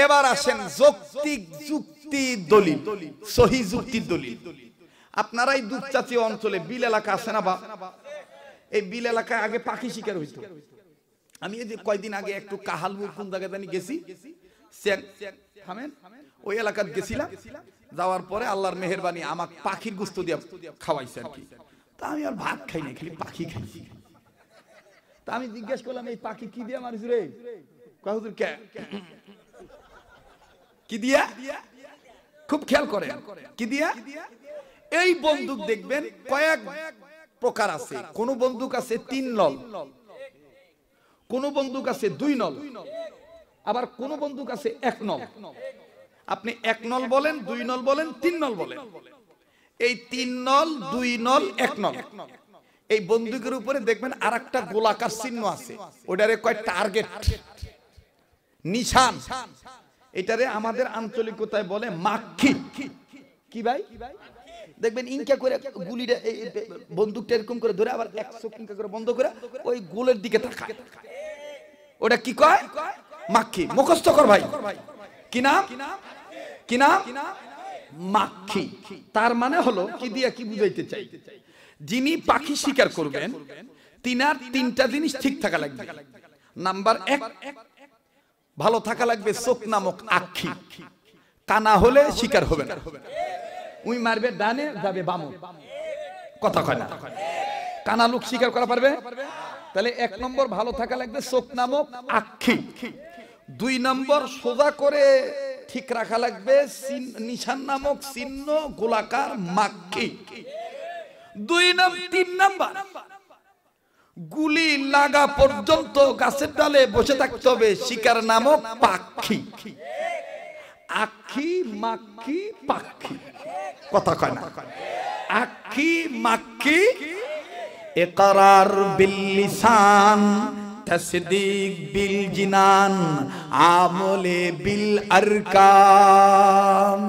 এবার আসেন যৌক্তিক যুক্তি দলিল, সহি যুক্তির দলিল। আপনারা এই দুপচাচি অঞ্চলে বিল এলাকা আছে না বা, এই বিল এলাকায় আগে পাখি শিকার হইত। আমি এই যে কয়দিন আগে একটু কাহালপুর কোন জায়গায় জানি গেছি, থামেন, ওই এলাকাত গেছিলাম। যাওয়ার পরে আল্লাহর মেহেরবানি আমাকে পাখির গোস্ত দিয়ে খাওয়াইছে আর কি। তা আমি আর ভাত খাই না, খালি পাখি খাইছি। তা আমি জিজ্ঞেস করলাম, এই পাখি কি দিয়ে মারিস রে? হুজুর কে কি দিয়া? খুব খেয়াল করে, কি দিয়া? এই বন্দুক দেখবেন কয়েক প্রকার আছে। কোন বন্দুক আছে 3 নল, কোন বন্দুক আছে 2 নল, আবার কোন বন্দুক আছে 1 নল। আপনি 1 নল বলেন, 2 নল বলেন, 3 নল বলেন। এই 3 নল, 2 নল, 1 নল, এই বন্দুকের উপরে দেখবেন আরেকটা গোলাকার চিহ্ন আছে, ওটারে কয় টার্গেট, নিশান। এটারে আমাদের আঞ্চলিকতায় বলে মাক্ষী। কি ভাই? দেখবেন ইনকা করে গুলিটা, বন্দুকটা এরকম করে ধরে আবার 1 চোখ ইনকা করে বন্ধ করে ওই গোলের দিকে তাকায়। ওটা কি কয়? মাক্ষী। মুখস্থ কর ভাই। কি নাম? কি নাম? মাক্ষী। তার মানে হলো কি দিয়া কি বুঝাইতে চাই, যিনি পাখি শিকার করবেন তিনার 3টা জিনিস ঠিক থাকা লাগবে। নাম্বার 1, ভালো থাকা লাগবে চোখ নামক আক্ষী। কানা হলে শিকার হবে না, উই মারবে ডানে যাবে বামে, কথা কয় না। কানা লোক শিকার করা পারবে? তাহলে 1 নম্বর ভালো থাকা লাগবে চোখ নামক আক্ষী। 2 নম্বর সোজা করে ঠিক রাখা লাগবে নিশান নামক চিহ্ন, গোলাকার মাক্ষী। 3 নাম্বার গুলি লাগা পর্যন্ত গাছের ডালে বসে থাকতে হবে শিকার নামক পাখি। আক্ষী, মাক্ষী, পাখি, কথা কয় না। আক্ষী, মাক্ষী, ইকরার বিল লিসান, তাসদীক বিল জিনান, আমলে বিল আরকান।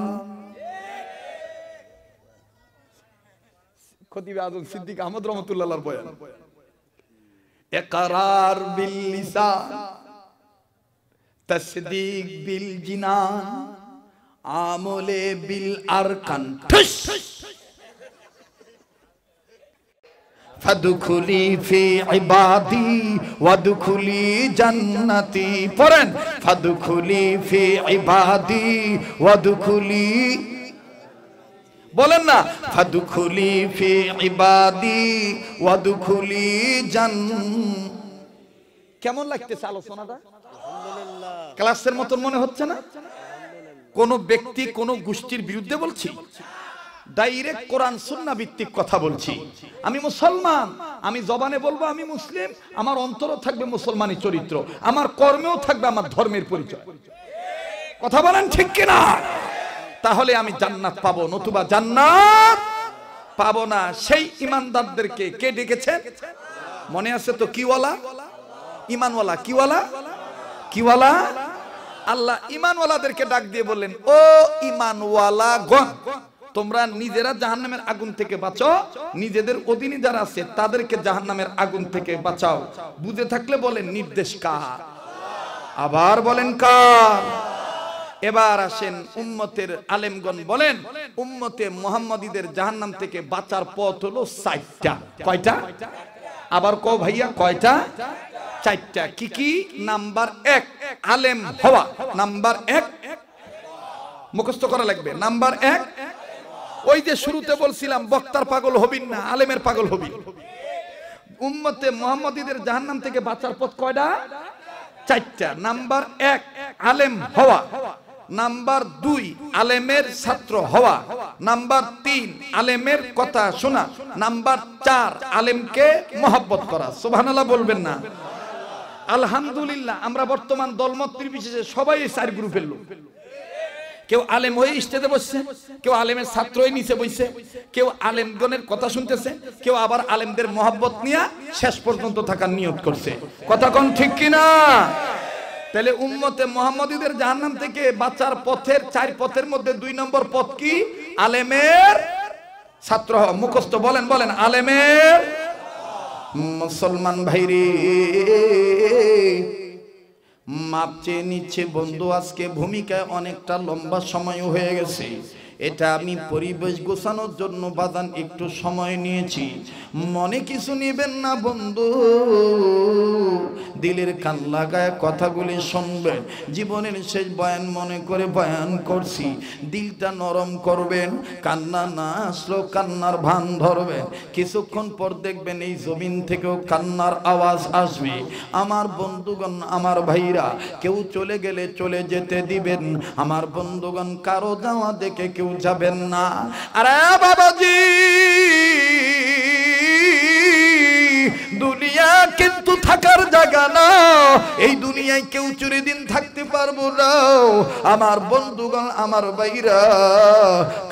খতিব আজম সিদ্দিক আহমদ রহমাতুল্লাহর বয়ান। ইকরার বিল লিসান, তাসদীক বিল জিনান, আমলে বিল আরকান। ফাদখুলি ফি ইবাদি ওয়াদখুলি জান্নাতি। পড়েন, ফাদখুলি ফি ইবাদি ওয়াদখুলি, বলেন না, ফাদখুলি ফি ইবাদি ওয়াদখুলি জান্নাত। কেমন লাগতেছে আলোচনাটা? আলহামদুলিল্লাহ, ক্লাসের মতন মনে হচ্ছে না? কোন ব্যক্তি কোন গোষ্ঠীর বিরুদ্ধে বলছি, ডাইরেক্ট কোরআন সুন্নাহ ভিত্তিক কথা বলছি। আমি মুসলমান, আমি জবানে বলবো আমি মুসলিম, আমার অন্তরও থাকবে মুসলমানি চরিত্র, আমার কর্মেও থাকবে আমার ধর্মের পরিচয়। কথা বলেন ঠিক কিনা? তাহলে আমি জান্নাত পাবো, নতুবা জান্নাত পাবো না। সেই ইমানদারদেরকে কে ডেকেছে মনে আছে তো? কিওয়ালা? ইমানওয়ালা। কিওয়ালা? কিওয়ালা? আল্লাহ ইমানওয়ালাদেরকে ডাক দিয়ে বললেন, ও ইমানওয়ালা গণ, তোমরা নিজেরা জাহান্নামের আগুন থেকে বাঁচাও, নিজেদের অধীনে যারা আছে তাদেরকে জাহান্নামের আগুন থেকে বাঁচাও। বুঝে থাকলে বলেন নির্দেশ কার? আবার বলেন কার? এবার আসেন উম্মতের আলেমগণ বলেন, উম্মতে মুহাম্মাদীদের জাহান্নাম থেকে বাঁচার পথ হলো 4টা। কয়টা? আবার কও ভাইয়া, কয়টা? 4টা। কি কি? নাম্বার 1 আলেম হওয়া। নাম্বার 1 মুখস্থ করা লাগবে। নাম্বার 1 ওই যে শুরুতে বলছিলাম বক্তার পাগল হবিন না, আলেমের পাগল হবি। উম্মতে মুহাম্মাদীদের জাহান্নাম থেকে বাঁচার পথ কয়টা? 4টা। নাম্বার 1 আলেম হওয়া। নাম্বার 2 আলেমের ছাত্র হওয়া। নাম্বার 3 আলেমের কথা শোনা। নাম্বার 4 আলেমকে মহব্বত করা। সুবহানাল্লাহ বলবেন না? আলহামদুলিল্লাহ আমরা বর্তমান দলমত নির্বিশেষে সবাই এই 4 গ্রুপের লোক। কেউ আলেম হয়ে স্টেজে বসছে, কেউ আলেমের ছাত্র হয়ে নিচে বসছে, কেউ আলেমগণের কথা শুনতেছে, কেউ আবার আলেমদের মহব্বত নিয়ে শেষ পর্যন্ত থাকার নিয়ত করছে। কথা কোন ঠিক কিনা? তাহলে উম্মতে মুহাম্মাদীদের জাহান্নাম থেকে বাঁচার পথের 4 পথের মধ্যে 2 নম্বর পথ কি? আলেমের ছাত্র হওয়া। মুখস্থ বলেন, বলেন আলেমের। মুসলমান ভাইরে মাপ চেয়ে নিচ্ছে বন্ধু, আজকে ভূমিকায় অনেকটা লম্বা সময় হয়ে গেছে। এটা আমি পরিবেশ গোছানোর জন্য বাদান একটু সময় নিয়েছি, মনে কিছু নেবেন না বন্ধু। দিলের কান লাগায় কথাগুলি শুনবেন। জীবনের শেষ বয়ান মনে করে বয়ান করছি, দিলটা নরম করবেন। কান্না না আসলো কান্নার ভান ধরবেন। কিছুক্ষণ পর দেখবেন এই জমিন থেকেও কান্নার আওয়াজ আসবে। আমার বন্ধুগণ, আমার ভাইরা, কেউ চলে গেলে চলে যেতে দিবেন। আমার বন্ধুগণ, কারো যাওয়া দেখে কেউ যাবেন না। আরে বাবাজি, দুনিয়া কিন্তু থাকার জায়গা না। এই দুনিয়ায় কেউ চিরদিন থাকতে পারবো না। আমার বন্ধুগণ, আমার ভাইরা,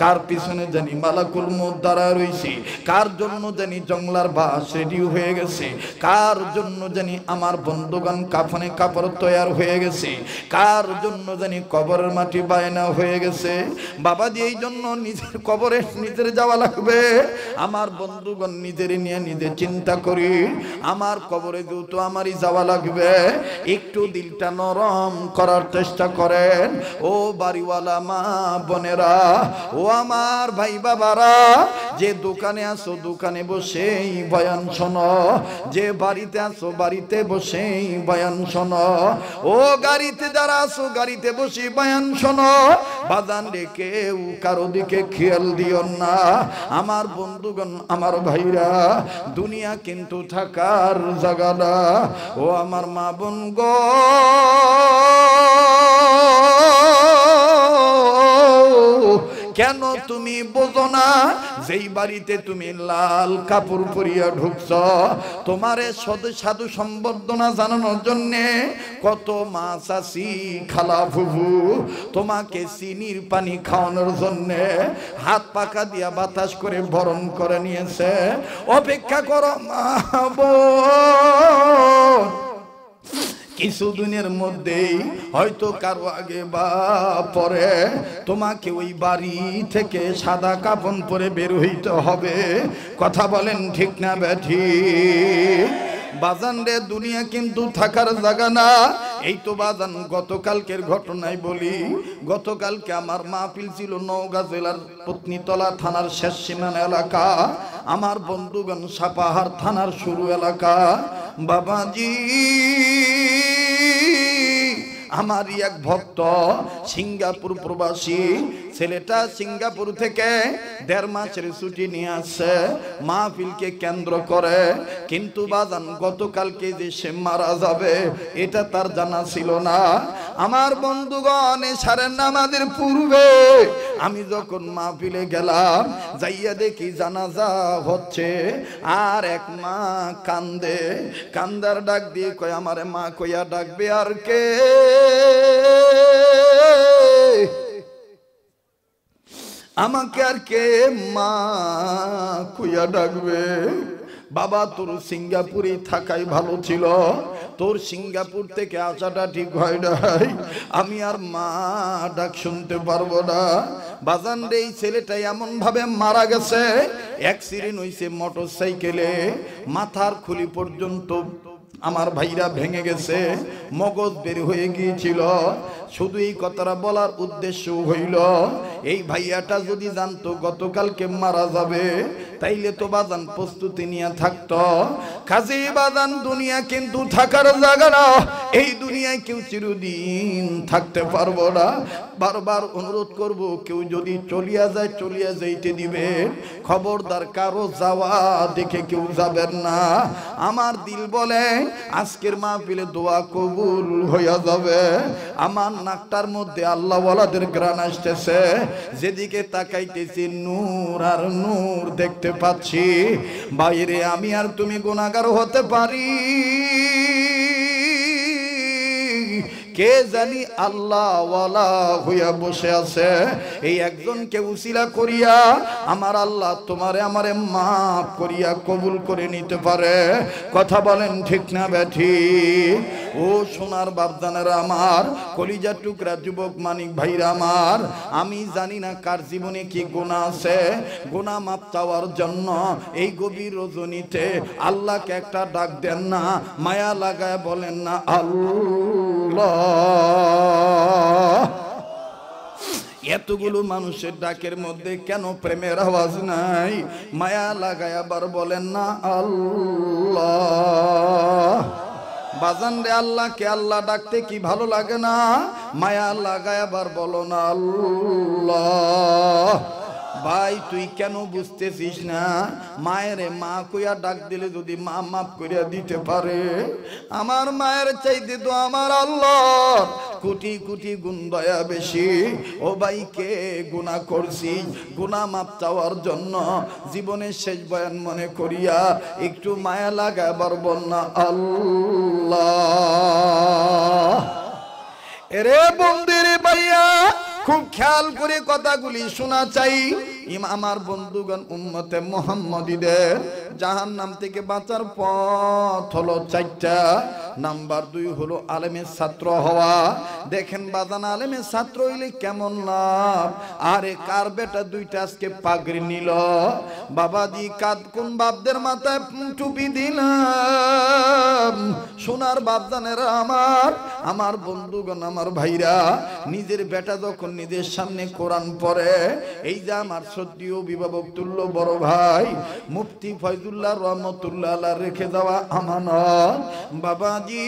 কার পিছনে জানি মালাকুল মউত দাঁড়ায় রইছে, কার জন্য জানি জংলার বাস রেডি হয়ে গেছে, কার জন্য জানি আমার বন্ধুগণ কাফনে কাপড় তৈয়ার হয়ে গেছে, কার জন্য জানি কবরের মাটি বায়না হয়ে গেছে। বাবাজি, এই জন্য নিজের কবরে নিজের যাওয়া লাগবে। আমার বন্ধুগণ, নিজের নিয়ে নিজে চিন্তা করি। আমার কবরে যেহেতু আমারই যাওয়া লাগবে, একটু দিলটা নরম করার চেষ্টা করেন। ও বাড়িওয়ালা মা বোনেরা, ও আমার ভাই বাবারা, যে দোকানে আসো দোকানে বসেই বয়ান শোনো, যে বাড়িতে আসো বাড়িতে বসেই বয়ান শোনো, ও গাড়িতে যারা আসো গাড়িতে বসে বয়ান শোনো। বাজান রে, কেউ কারো দিকে খেয়াল দিও না। আমার বন্ধুগণ, আমার ভাইরা, দুনিয়া কিন্তু থাকার জায়গা না। ও আমার মা বোন গো, কেন তুমি বোঝো না? যেই বাড়িতে তুমি লাল কাপড় পরিয়া ঢুকছ, তোমারে সাধু সম্বর্ধনা জানানোর জন্য কত মা চাচি খালা ফুফু তোমাকে চিনির পানি খাওয়ানোর জন্য হাত পাকা দিয়া বাতাস করে বরণ করে নিয়েছে। অপেক্ষা করো মা বোন, কিছুদিনের মধ্যেই হয়তো কারো আগে বা পরে তোমাকে ওই বাড়ি থেকে সাদা কাফন পরে বের হইতে হবে। কথা বলেন ঠিক না ব্যাঠি? বাজান রে, দুনিয়া কিন্তু থাকার জায়গা না। এই তো বাজান গতকালকের ঘটনাই বলি। গতকালকে আমার মাহফিল ছিল নওগাঁ জেলার পত্নীতলা থানার শেষ সীমানা এলাকা, আমার বন্ধুগণ সাপাহার থানার শুরু এলাকা। বাবাজি, আমারই এক ভক্ত সিঙ্গাপুর প্রবাসী ছেলেটা সিঙ্গাপুর থেকে 1.5 মাসের ছুটি নিয়ে আসছে মাহফিলকে কেন্দ্র করে, কিন্তু বাজান গতকালকে যে সে মারা যাবে এটা তার জানা ছিল না। আমার বন্ধুগণ, এশারের নামাজের পূর্বে আমি যখন মাহফিলে গেলাম, যাইয়া দেখি জানাজা হচ্ছে, আর এক মা কান্দে, কান্দার ডাক দিয়ে কয় আমারে মা কইয়া ডাকবে আর কে? আমাকে আর কে মা কইয়া ডাকবে? বাবা তোর সিঙ্গাপুরে থাকাই ভালো ছিল, তোর সিঙ্গাপুর থেকে আসাটা ঠিক হয় নাই, আমি আর মা ডাক শুনতে পারবো না। বাজান রে, এই ছেলেটা এমন ভাবে মারা গেছে, অ্যাক্সিডেন্ট হইছে মোটর সাইকেলে, মাথার খুলি পর্যন্ত আমার ভাইরা ভেঙে গেছে, মগজ বের হয়ে গিয়েছিল। শুধু এই কথাটা বলার উদ্দেশ্য হইল, এই ভাইয়াটা যদি জানতো গতকালকে মারা যাবে, তাইলে তো বাজান প্রস্তুতি নিয়ে থাকতো। কাজী বাজান, দুনিয়া কিন্তু থাকার জায়গা না, এই দুনিয়ায় কেউ চিরদিন থাকতে পারবো না। বারবার অনুরোধ করব, কেউ যদি চলিয়া যায় চলিয়া যাইতে দিবে, খবরদার কারো যাওয়া দেখে কেউ যাবেন না। আমার দিল বলে আজকের মাহফিলে দোয়া কবুল হইয়া যাবে। আমার নাকটার মধ্যে আল্লাহ ওয়ালাদের গ্রান আসতেছে, যেদিকে তাকাইতেছি নূর আর নূর দেখতে পাচ্ছি। বাইরে আমি আর তুমি গুনাহগার হতে পারি, কে জানি আল্লাহ ওয়ালা হইয়া বসে আছে। এই একজনকে উসিলা করিয়া আমার আল্লাহ তোমারে আমারে মাফ করিয়া কবুল করে নিতে পারে। কথা বলেন ঠিক না ব্যাঠি? ও সোনার বাপদানেরা, আমার কলিজার টুকরা যুবক মানিক ভাইরা আমার, আমি জানি না কার জীবনে কি গুনাহ আছে। গুনাহ মাপ চাওয়ার জন্য এই গভীর রজনীতে আল্লাহকে একটা ডাক দেন না, মায়া লাগায় বলেন না আল্লাহ। এতগুলো মানুষের ডাকের মধ্যে কেন প্রেমের আওয়াজ নাই? মায়া লাগায় আবার বলেন না আল্লাহ। বাজান রে, আল্লাহকে আল্লাহ ডাকতে কি ভালো লাগে না? মায়া লাগায় আবার বলো না আল্লাহ। ভাই, তুই কেন বুঝতেছিস না? মায়ের মা কইয়া ডাক দিলে যদি মা মাফ করিয়া দিতে পারে, আমার মায়ের চাইতে তো আমার আল্লাহ কোটি কোটি গুণ দয়া বেশি। ও ভাই, কে গুনাহ করছি, গুনাহ মাফ চাওয়ার জন্য জীবনের শেষ বয়ান মনে করিয়া একটু মায়া লাগায় বলবো না আল্লাহ। এরে বন্ধুরে ভাইয়া, খুব খেয়াল করে কথাগুলি শোনা চাই। আমার বন্ধুগণ, উম্মতে মুহাম্মাদীদের জাহান্নাম থেকে বাঁচার পথ হলো 4টা। নাম্বার 2 হলো আলেমের ছাত্র হওয়া। দেখেন বাজান, আলেমের ছাত্র হইলে কেমন লাভ। আরে কার বেটা 2টা আজকে পাগড়ি নিল, বাবাজি কাদ কোন বাপদের মাথায় টুপি দিলাম। সোনার বাপজানেরা আমার, আমার বন্ধুগণ, আমার ভাইরা, নিজের বেটা যখন নিজের সামনে কোরআন পড়ে, এই যে আমার সত্যিও অভিভাবক তুল্য বড় ভাই মুফতি ফয়জুল্লাহ রহমতুল্লাহ আলাইহি রেখে যাওয়া আমানত, বাবাজি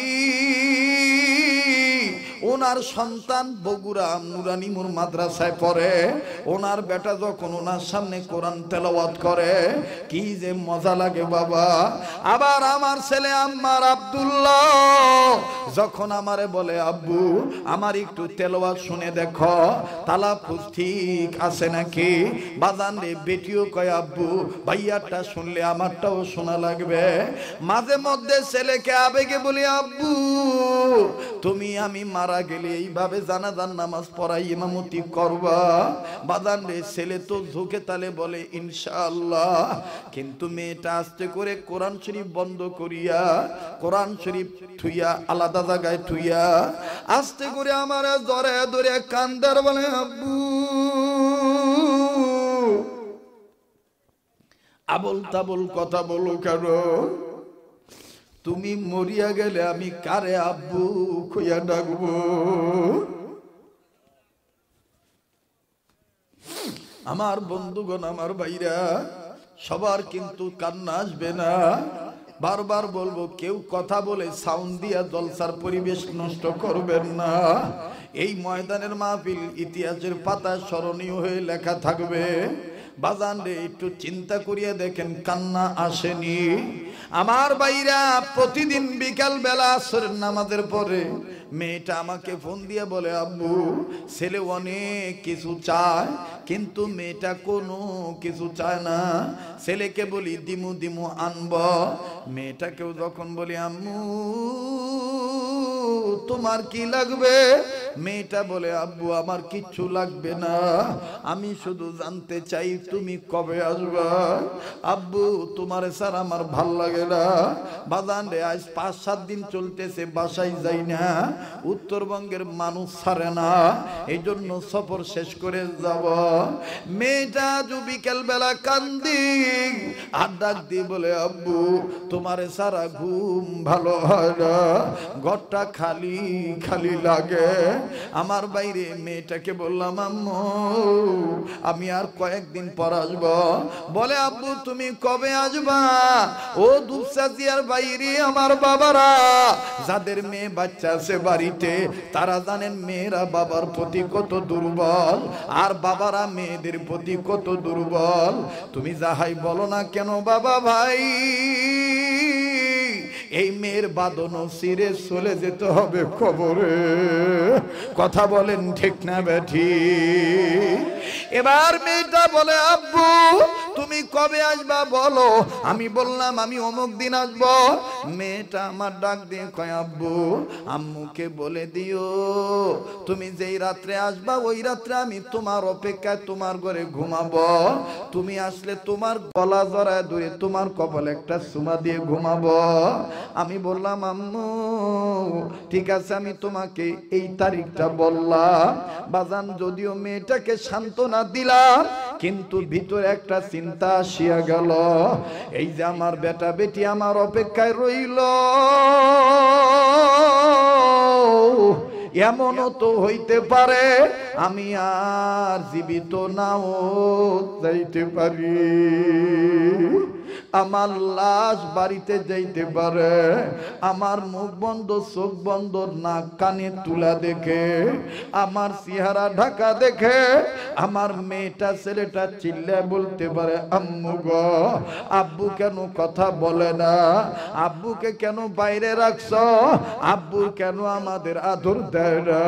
ওনার সন্তান বগুড়া নুরানিমুর মাদ্রাসায় পড়ে, ওনার বেটা যখন ওনার সামনে কোরআন তেলাওয়াত করে কি যে মজা লাগে বাবা। আবার আমার ছেলে আম্মার আব্দুল্লাহ যখন আমারে বলে, আব্বু আমার একটু তেলাওয়াত শুনে দেখো, তালাফুজ ঠিক আছে নাকি। বাজান রে, বেটিও কয় আব্বু ভাইয়ারটা শুনলে আমারটাও শোনা লাগবে। মাঝে মধ্যে ছেলেকে আবেগে বলি, আব্বু তুমি আমি মারা গেলে এইভাবে জানাজার নামাজ পড়াই ইমামতি করবা। বাজান রে, ছেলে তো ঝুঁকে তালে বলে ইনশাআল্লাহ, কিন্তু মেয়েটা আস্তে করে কোরআন শরীফ বন্ধ করিয়া, কোরআন শরীফ থুইয়া আলাদা জায়গায় থুইয়া আস্তে করে আমার ধরে ধরে কান্দার বলে, আব্বু আবল তাবল কথা বলো কেন? তুমি মরিয়া গেলে আমি কারে আব্বু কইয়া ডাকবো? আমার বন্ধুগণ, আমার ভাইরা, সবার কিন্তু কান্না আসবে না। বারবার বলবো, কেউ কথা বলে সাউন্ড দিয়া জলসার পরিবেশ নষ্ট করবেন না। এই ময়দানের মাহফিল ইতিহাসের পাতা স্মরণীয় হয়ে লেখা থাকবে। বাজান রে, একটু চিন্তা করিয়া দেখেন, কান্না আসেনি? আমার ভাইরা, প্রতিদিন বিকাল বেলা আসরের নামাজের পরে মেয়েটা আমাকে ফোন দিয়ে বলে, আব্বু ছেলে অনেক কিছু চায়, কিন্তু মেয়েটা কোনো কিছু চায় না। ছেলেকে বলি দিমু দিমু আনব, মেয়েটাকেও যখন বলি আম্মু তোমার কি লাগবে, মেয়েটা বলে আব্বু আমার কিচ্ছু লাগবে না, আমি শুধু জানতে চাই তুমি কবে আসবা। আব্বু তোমার স্যার আমার ভাল লাগে না। বাজান রে, আজ 5-7 দিন চলতেছে বাসায় যাই না, উত্তরবঙ্গের মানুষ ছাড়ে না, এই জন্য সফর শেষ করে যাব। মেয়েটা যে বিকেল বেলা কান্দি আর ডাক দিয়ে বলে, আব্বু তোমার সারা ঘুম ভালো হয় না, ঘরটা খালি খালি লাগে। আমার বাইরে মেয়েটাকে বললাম, আম্মু আমি আর কয়েকদিন পর আসবো। বলে, আব্বু তুমি কবে আসবা? ও দুপচাচিয়ার বাইরে আমার বাবারা যাদের মেয়ে বাচ্চা আছে বাড়িতে, তারা জানেন মেয়েরা বাবার প্রতি কত দুর্বল, আর বাবারা মেয়েদের প্রতি কত দুর্বল। তুমি যাহাই বলো না কেন বাবা ভাই, এই মেয়ের বাঁধন সিরে চলে যেতে হবে কবরে। কথা বলেন ঠিক না বেঠি? এবার মেয়েটা বলে, আব্বু তুমি কবে আসবা বলো। আমি বললাম আমি অমুক দিন আসবো। মেয়েটা আমার ডাক দিয়ে কয়, আব্বু আম্মুকে বলে দিও তুমি যেই রাত্রে আসবা ওই রাত্রে আমি তোমার অপেক্ষায় তোমার ঘরে ঘুমাবো, তুমি আসলে তোমার গলা জড়ায় ধরে তোমার কপালে একটা চুমা দিয়ে ঘুমাবো। আমি বললাম, আম্মু ঠিক আছে, আমি তোমাকে এই তারিখটা বললাম। বাজান, যদিও মেয়েটাকে সান্ত্বনা দিলাম, কিন্তু ভিতরে একটা চিন্তা আসিয়া গেল, এই যে আমার বেটা বেটি আমার অপেক্ষায় রইল, এমনও তো হইতে পারে আমি আর জীবিত নাও যাইতে পারি, আমার লাশ বাড়িতে যাইতে পারে। আমার মুখ বন্ধ চোখ বন্ধ নাক কানে তুলা দেখে, আমার চেহারা ঢাকা দেখে আমার মেয়েটা ছেলেটা চিল্লায় বলতে পারে, আম্মু গো আব্বু কেন কথা বলে না, আব্বুকে কেন বাইরে রাখছ, আব্বু কেন আমাদের আদর দেয় না।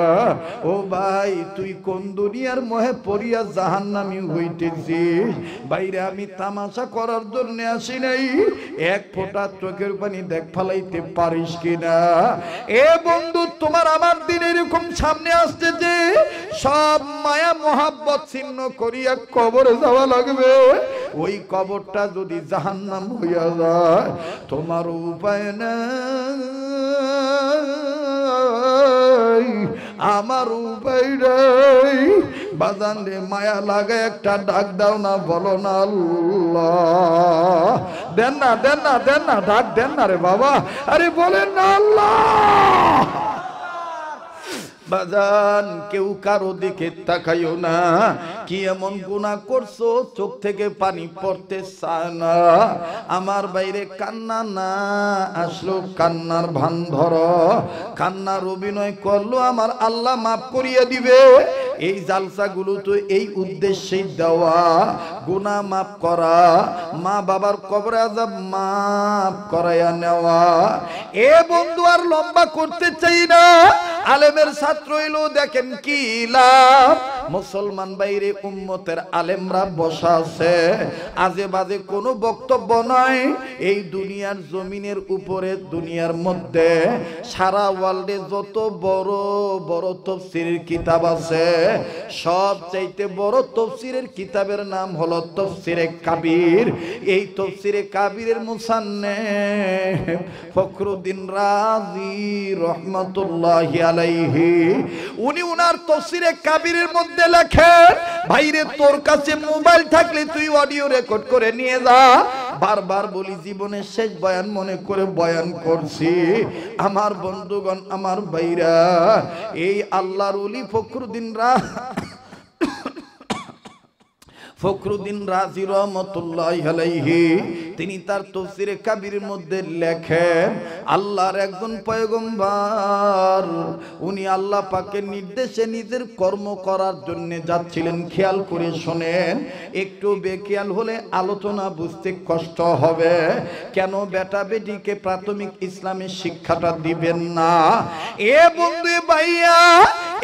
ও ভাই, তুই কোন দুনিয়ার মোহে পড়িয়া জাহান্নামী হইতেছিস? বাইরে আমি তামাশা করার জন্য আসি নাই, এক ফোঁটা চোখের পানি দেখ ফালাইতে পারিস কিনা? এ বন্ধু, তোমার আমার দিন এরকম সামনে আসছে যে সব মায়া মোহাব্বত ছিন্ন করিয়া কবরে যাওয়া লাগবে। ওই কবরটা যদি জাহান্নাম হইয়া যায় তোমার উপায় নাই, আমার উপায় নাই। বাজান রে, মায়া লাগে একটা ডাক দাও না, বলো না আল্লাহ। দেন না দেন না দেন না, ডাক দেন না রে বাবা, আরে বলেন না আল্লাহ। বাজান, কেউ কারো দিকে তাকাইও না। কি এমন গুনাহ করছো চোখ থেকে পানি পড়তে চায় না? আমার বাইরে কান্না না আসলো, কান্নার ভান ধরো, কান্নার অভিনয় করলো, আমার আল্লাহ মাফ করিয়ে দিবে। এই জালসাগুলো তো এই উদ্দেশ্যেই দেওয়া, গুনাহ মাফ করা, মা বাবার কবরে আযাব মাফ করাইয়া নেওয়া। এ বন্ধু, আর লম্বা করতে চাই না, আলেমের ছাত্র হইলো দেখেন কি লাভ। মুসলমান বাইরে উম্মতের আলেমরা বসা আছে, আজে বাজে কোনো বক্তব্য নয়। এই দুনিয়ার জমিনের উপরে, দুনিয়ার মধ্যে সারা ওয়ার্ল্ডে যত বড় বড় তাফসীরের কিতাব আছে, সব চাইতে বড় তাফসীরের কিতাবের নাম হলো তাফসীরে কাবীর। এই তাফসীরে কাবীরের মুসান্নিফ ফখরুদ্দীন রাজি রহমাতুল্লাহি আলাইহি, উনি উনার তাফসীরে কাবীরের মধ্যে লেখেন, ভাইরে তোর কাছে মোবাইল থাকলে তুই অডিও রেকর্ড করে নিয়ে যা। বারবার বলি, জীবনের শেষ বয়ান মনে করে বয়ান করছি। আমার বন্ধুগণ, আমার ভাইরা, এই আল্লাহর ওলি ফখরুদ্দিন রাজি রহমাতুল্লাহি আলাইহি তিনি তার তাফসীরে কাবীরের মধ্যে লেখেন, আল্লাহর একজন পয়গম্বর উনি আল্লাহ পাকের নির্দেশে নিজের কর্ম করার জন্য যাচ্ছিলেন। খেয়াল করে শোনেন, একটু বেখেয়াল হলে আলোচনা বুঝতে কষ্ট হবে। কেন বেটা বেটিকে প্রাথমিক ইসলামের শিক্ষাটা দিবেন না? এ বন্ধু ভাইয়া,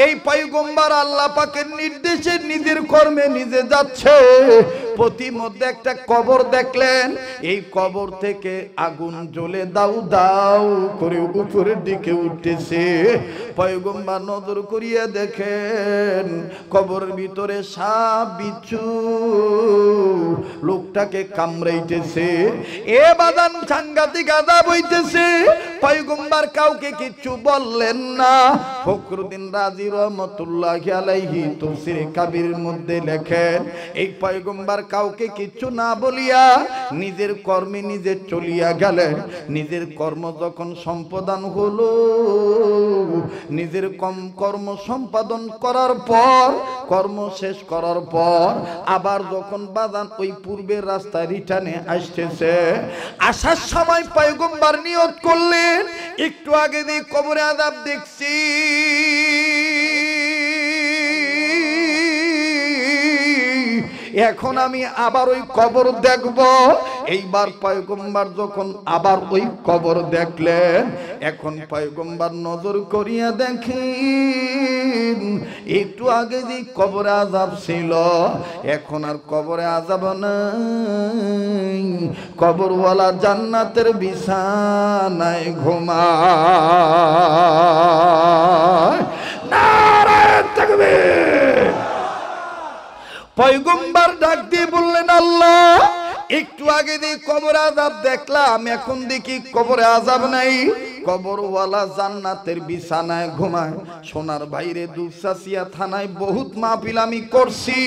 এই পয়গম্বর আল্লাহ পাকের নির্দেশে নিজের কর্মে নিজে যাচ্ছে। প্রতিমধ্যে একটা কবর দেখলেন, এই কবর থেকে আগুন জ্বলে দাউ দাউ করে উপরের দিকে উঠতেছে। পয়গম্বর নজর করিয়া দেখেন কবরের ভিতরে সাপ বিচ্ছু লোকটাকে কামড়াইতেছে। এ বাদান সাংঘাতিক আযাব হইতেছে। পয়গম্বর কাউকে কিচ্ছু বললেন না। ফখরুদ্দিন রাজি রহমাতুল্লাহি আলাইহি তাফসীরে কাবীরের মধ্যে লেখেন, এই পয়গম্বর কাউকে কিচ্ছু না বলিয়া নিজের কর্মে নিজে চলিয়া গেলেন। নিজের কর্ম যখন সম্পাদন হলো, নিজের কর্ম সম্পাদন করার পর, কর্ম শেষ করার পর আবার যখন বাদান ওই পূর্বের রাস্তায় রিটার্নে আসতেছে, আসার সময় পয়গম্বর নিয়ত করলেন, একটু আগে দিয়ে কবরে আযাব দেখছি, এখন আমি আবার ওই কবর দেখব। এইবার পয়গম্বর যখন আবার ওই কবর দেখলেন, এখন পয়গম্বর নজর করিয়া দেখেন একটু আগে যে কবরে আযাব ছিল, এখন আর কবরে আযাব নাই। কবরওয়ালা জান্নাতের বিছানায় ঘুমায়। নারায়ে তাকবীর। পয়গম্বর ডাক দিয়ে বললেন, আল্লাহ একটু আগে দিয়ে কবরে আযাব দেখলাম, এখন দেখি কবরে আযাব নাই, কবরওয়ালা জান্নাতের বিছানায় ঘুমায়। সোনার বাইরে দুপচাচিয়া থানায় বহুত মাহফিল আমি করছি,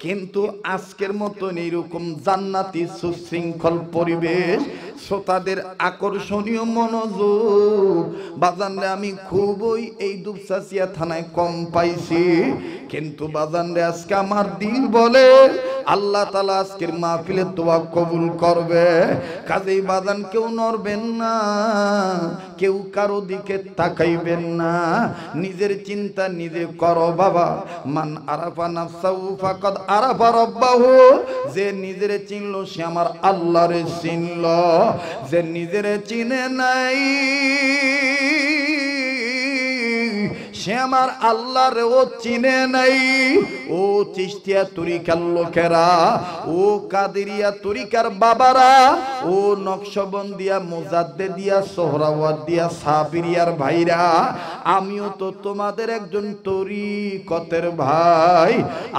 কিন্তু আজকের মতন এইরকম জান্নাতি সুশৃঙ্খল পরিবেশ, শ্রোতাদের আকর্ষণীয় মনোযোগ বাজানরে আমি খুবই এই দুপচাচিয়া থানায় কম পাইছি। কিন্তু বাজানরে আজকে আমার দিল বলে আল্লাহ তাআলা আজকের মাহফিলের দোয়া কবুল করবে। কাজেই বাজান কেউ নড়বেন না, কেউ কারো দিকে তাকাইবেন না, নিজের চিন্তা নিজে করো বাবা। মান আরাফা নাফসাহু ফাকাদ আরাফা রাব্বাহু, যে নিজেরে চিনলো সে আমার আল্লাহরে চিনলো। যে নিজেরে চিনে নাই সে আমার আল্লাহরেও চিনে নাই। ও চিশতিয়া তরিকার লোকেরা, ও কাদেরিয়া তরিকার বাবারা, ও নকশবন্দিয়া মুজাদ্দিদিয়া সোহরাওয়ার্দিয়া সাবিরিয়ার ভাইরা, আমিও তো তোমাদের একজন তরিকতের ভাই।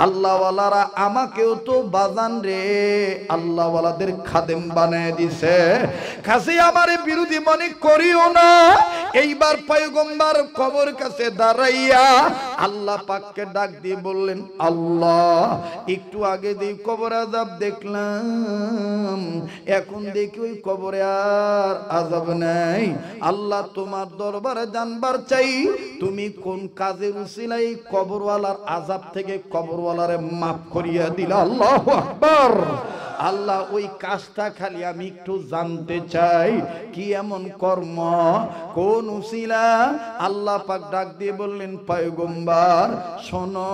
আল্লাহওয়ালারা আমাকেও তো বাজান রে আল্লাহওয়ালাদের খাদেম বানায় দিছে। কাছে আমার বিরোধী মনে করিও না। এইবার পয়গম্বর কবর কাছে দাঁড়াইয়া আল্লাহ পাককে ডাক দিয়ে বললেন, আল্লাহ একটু আগে দিয়ে কবর আযাব দেখলাম, এখন দেখি ওই কবরে আর আযাব নাই। আল্লাহ তোমার দরবারে জানবার চাই, তুমি কোন কাজের উসিলায় কবরওয়ালার আযাব থেকে কবরওয়ালারে মাফ করিয়া দিলা। আল্লাহু আকবার। আল্লাহ ওই কাজটা খালি আমি একটু জানতে চাই, কি এমন কর্ম, কোন উসিলা? আল্লাহ পাক ডাক দিয়ে বললেন, পয়গম্বর শোনো,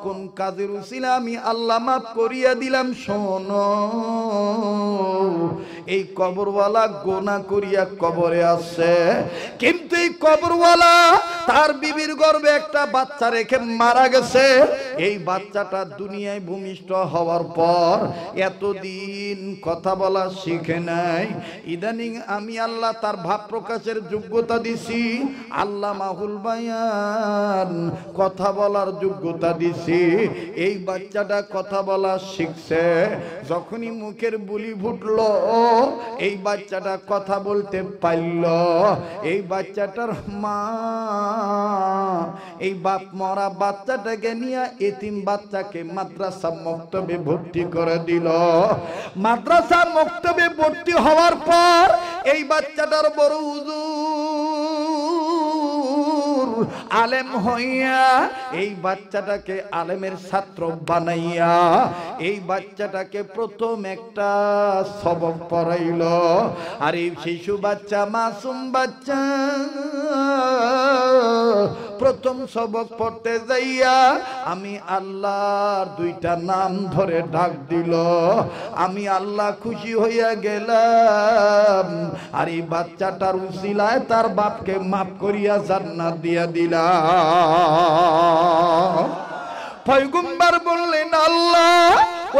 কোন কাজের উসিলা আমি আল্লাহ মাফ করিয়া দিলাম শোনো। এই কবরওয়ালা গোনা করিয়া কবরে আছে, কিন্তু এই কবরওয়ালা তার বিবির গর্ভে একটা বাচ্চা রেখে মারা গেছে। এই বাচ্চাটা দুনিয়ায় ভূমিষ্ঠ হওয়ার পর এতদিন কথা বলা শিখে নাই। ইদানিং আমি আল্লাহ তার ভাব প্রকাশের যোগ্যতা দিছি, আল্লাহ মাহুল বায়ান কথা বলার যোগ্যতা দিছি। এই বাচ্চাটা কথা বলা শিখছে। যখনই মুখের বুলি ফুটল, এই বাচ্চাটা কথা বলতে পারল। এই বাচ্চাটার মা এই বাপ মরা বাচ্চাটাকে নিয়ে এতিম বাচ্চাকে মাদ্রাসা মক্তবে ভর্তি করে দিল। মাদ্রাসা মক্তবে ভর্তি হওয়ার পর এই বাচ্চাটার বড় হুজুর আলেম হইয়া এই বাচ্চাটাকে আলেমের ছাত্র বানাইয়া এই বাচ্চাটাকে প্রথম একটা সবক পড়াইল। আর এই শিশু বাচ্চা, মাসুম বাচ্চা প্রথম সবক পড়তে যাইয়া আমি আল্লাহর দুইটা নাম ধরে ডাক দিল। আমি আল্লাহ খুশি হইয়া গেলাম। আর এই বাচ্চাটার উসিলায় তার বাপকে মাফ করিয়া জান্নাত দিয়া দিলাম। পয়গম্বর বললেন, আল্লাহ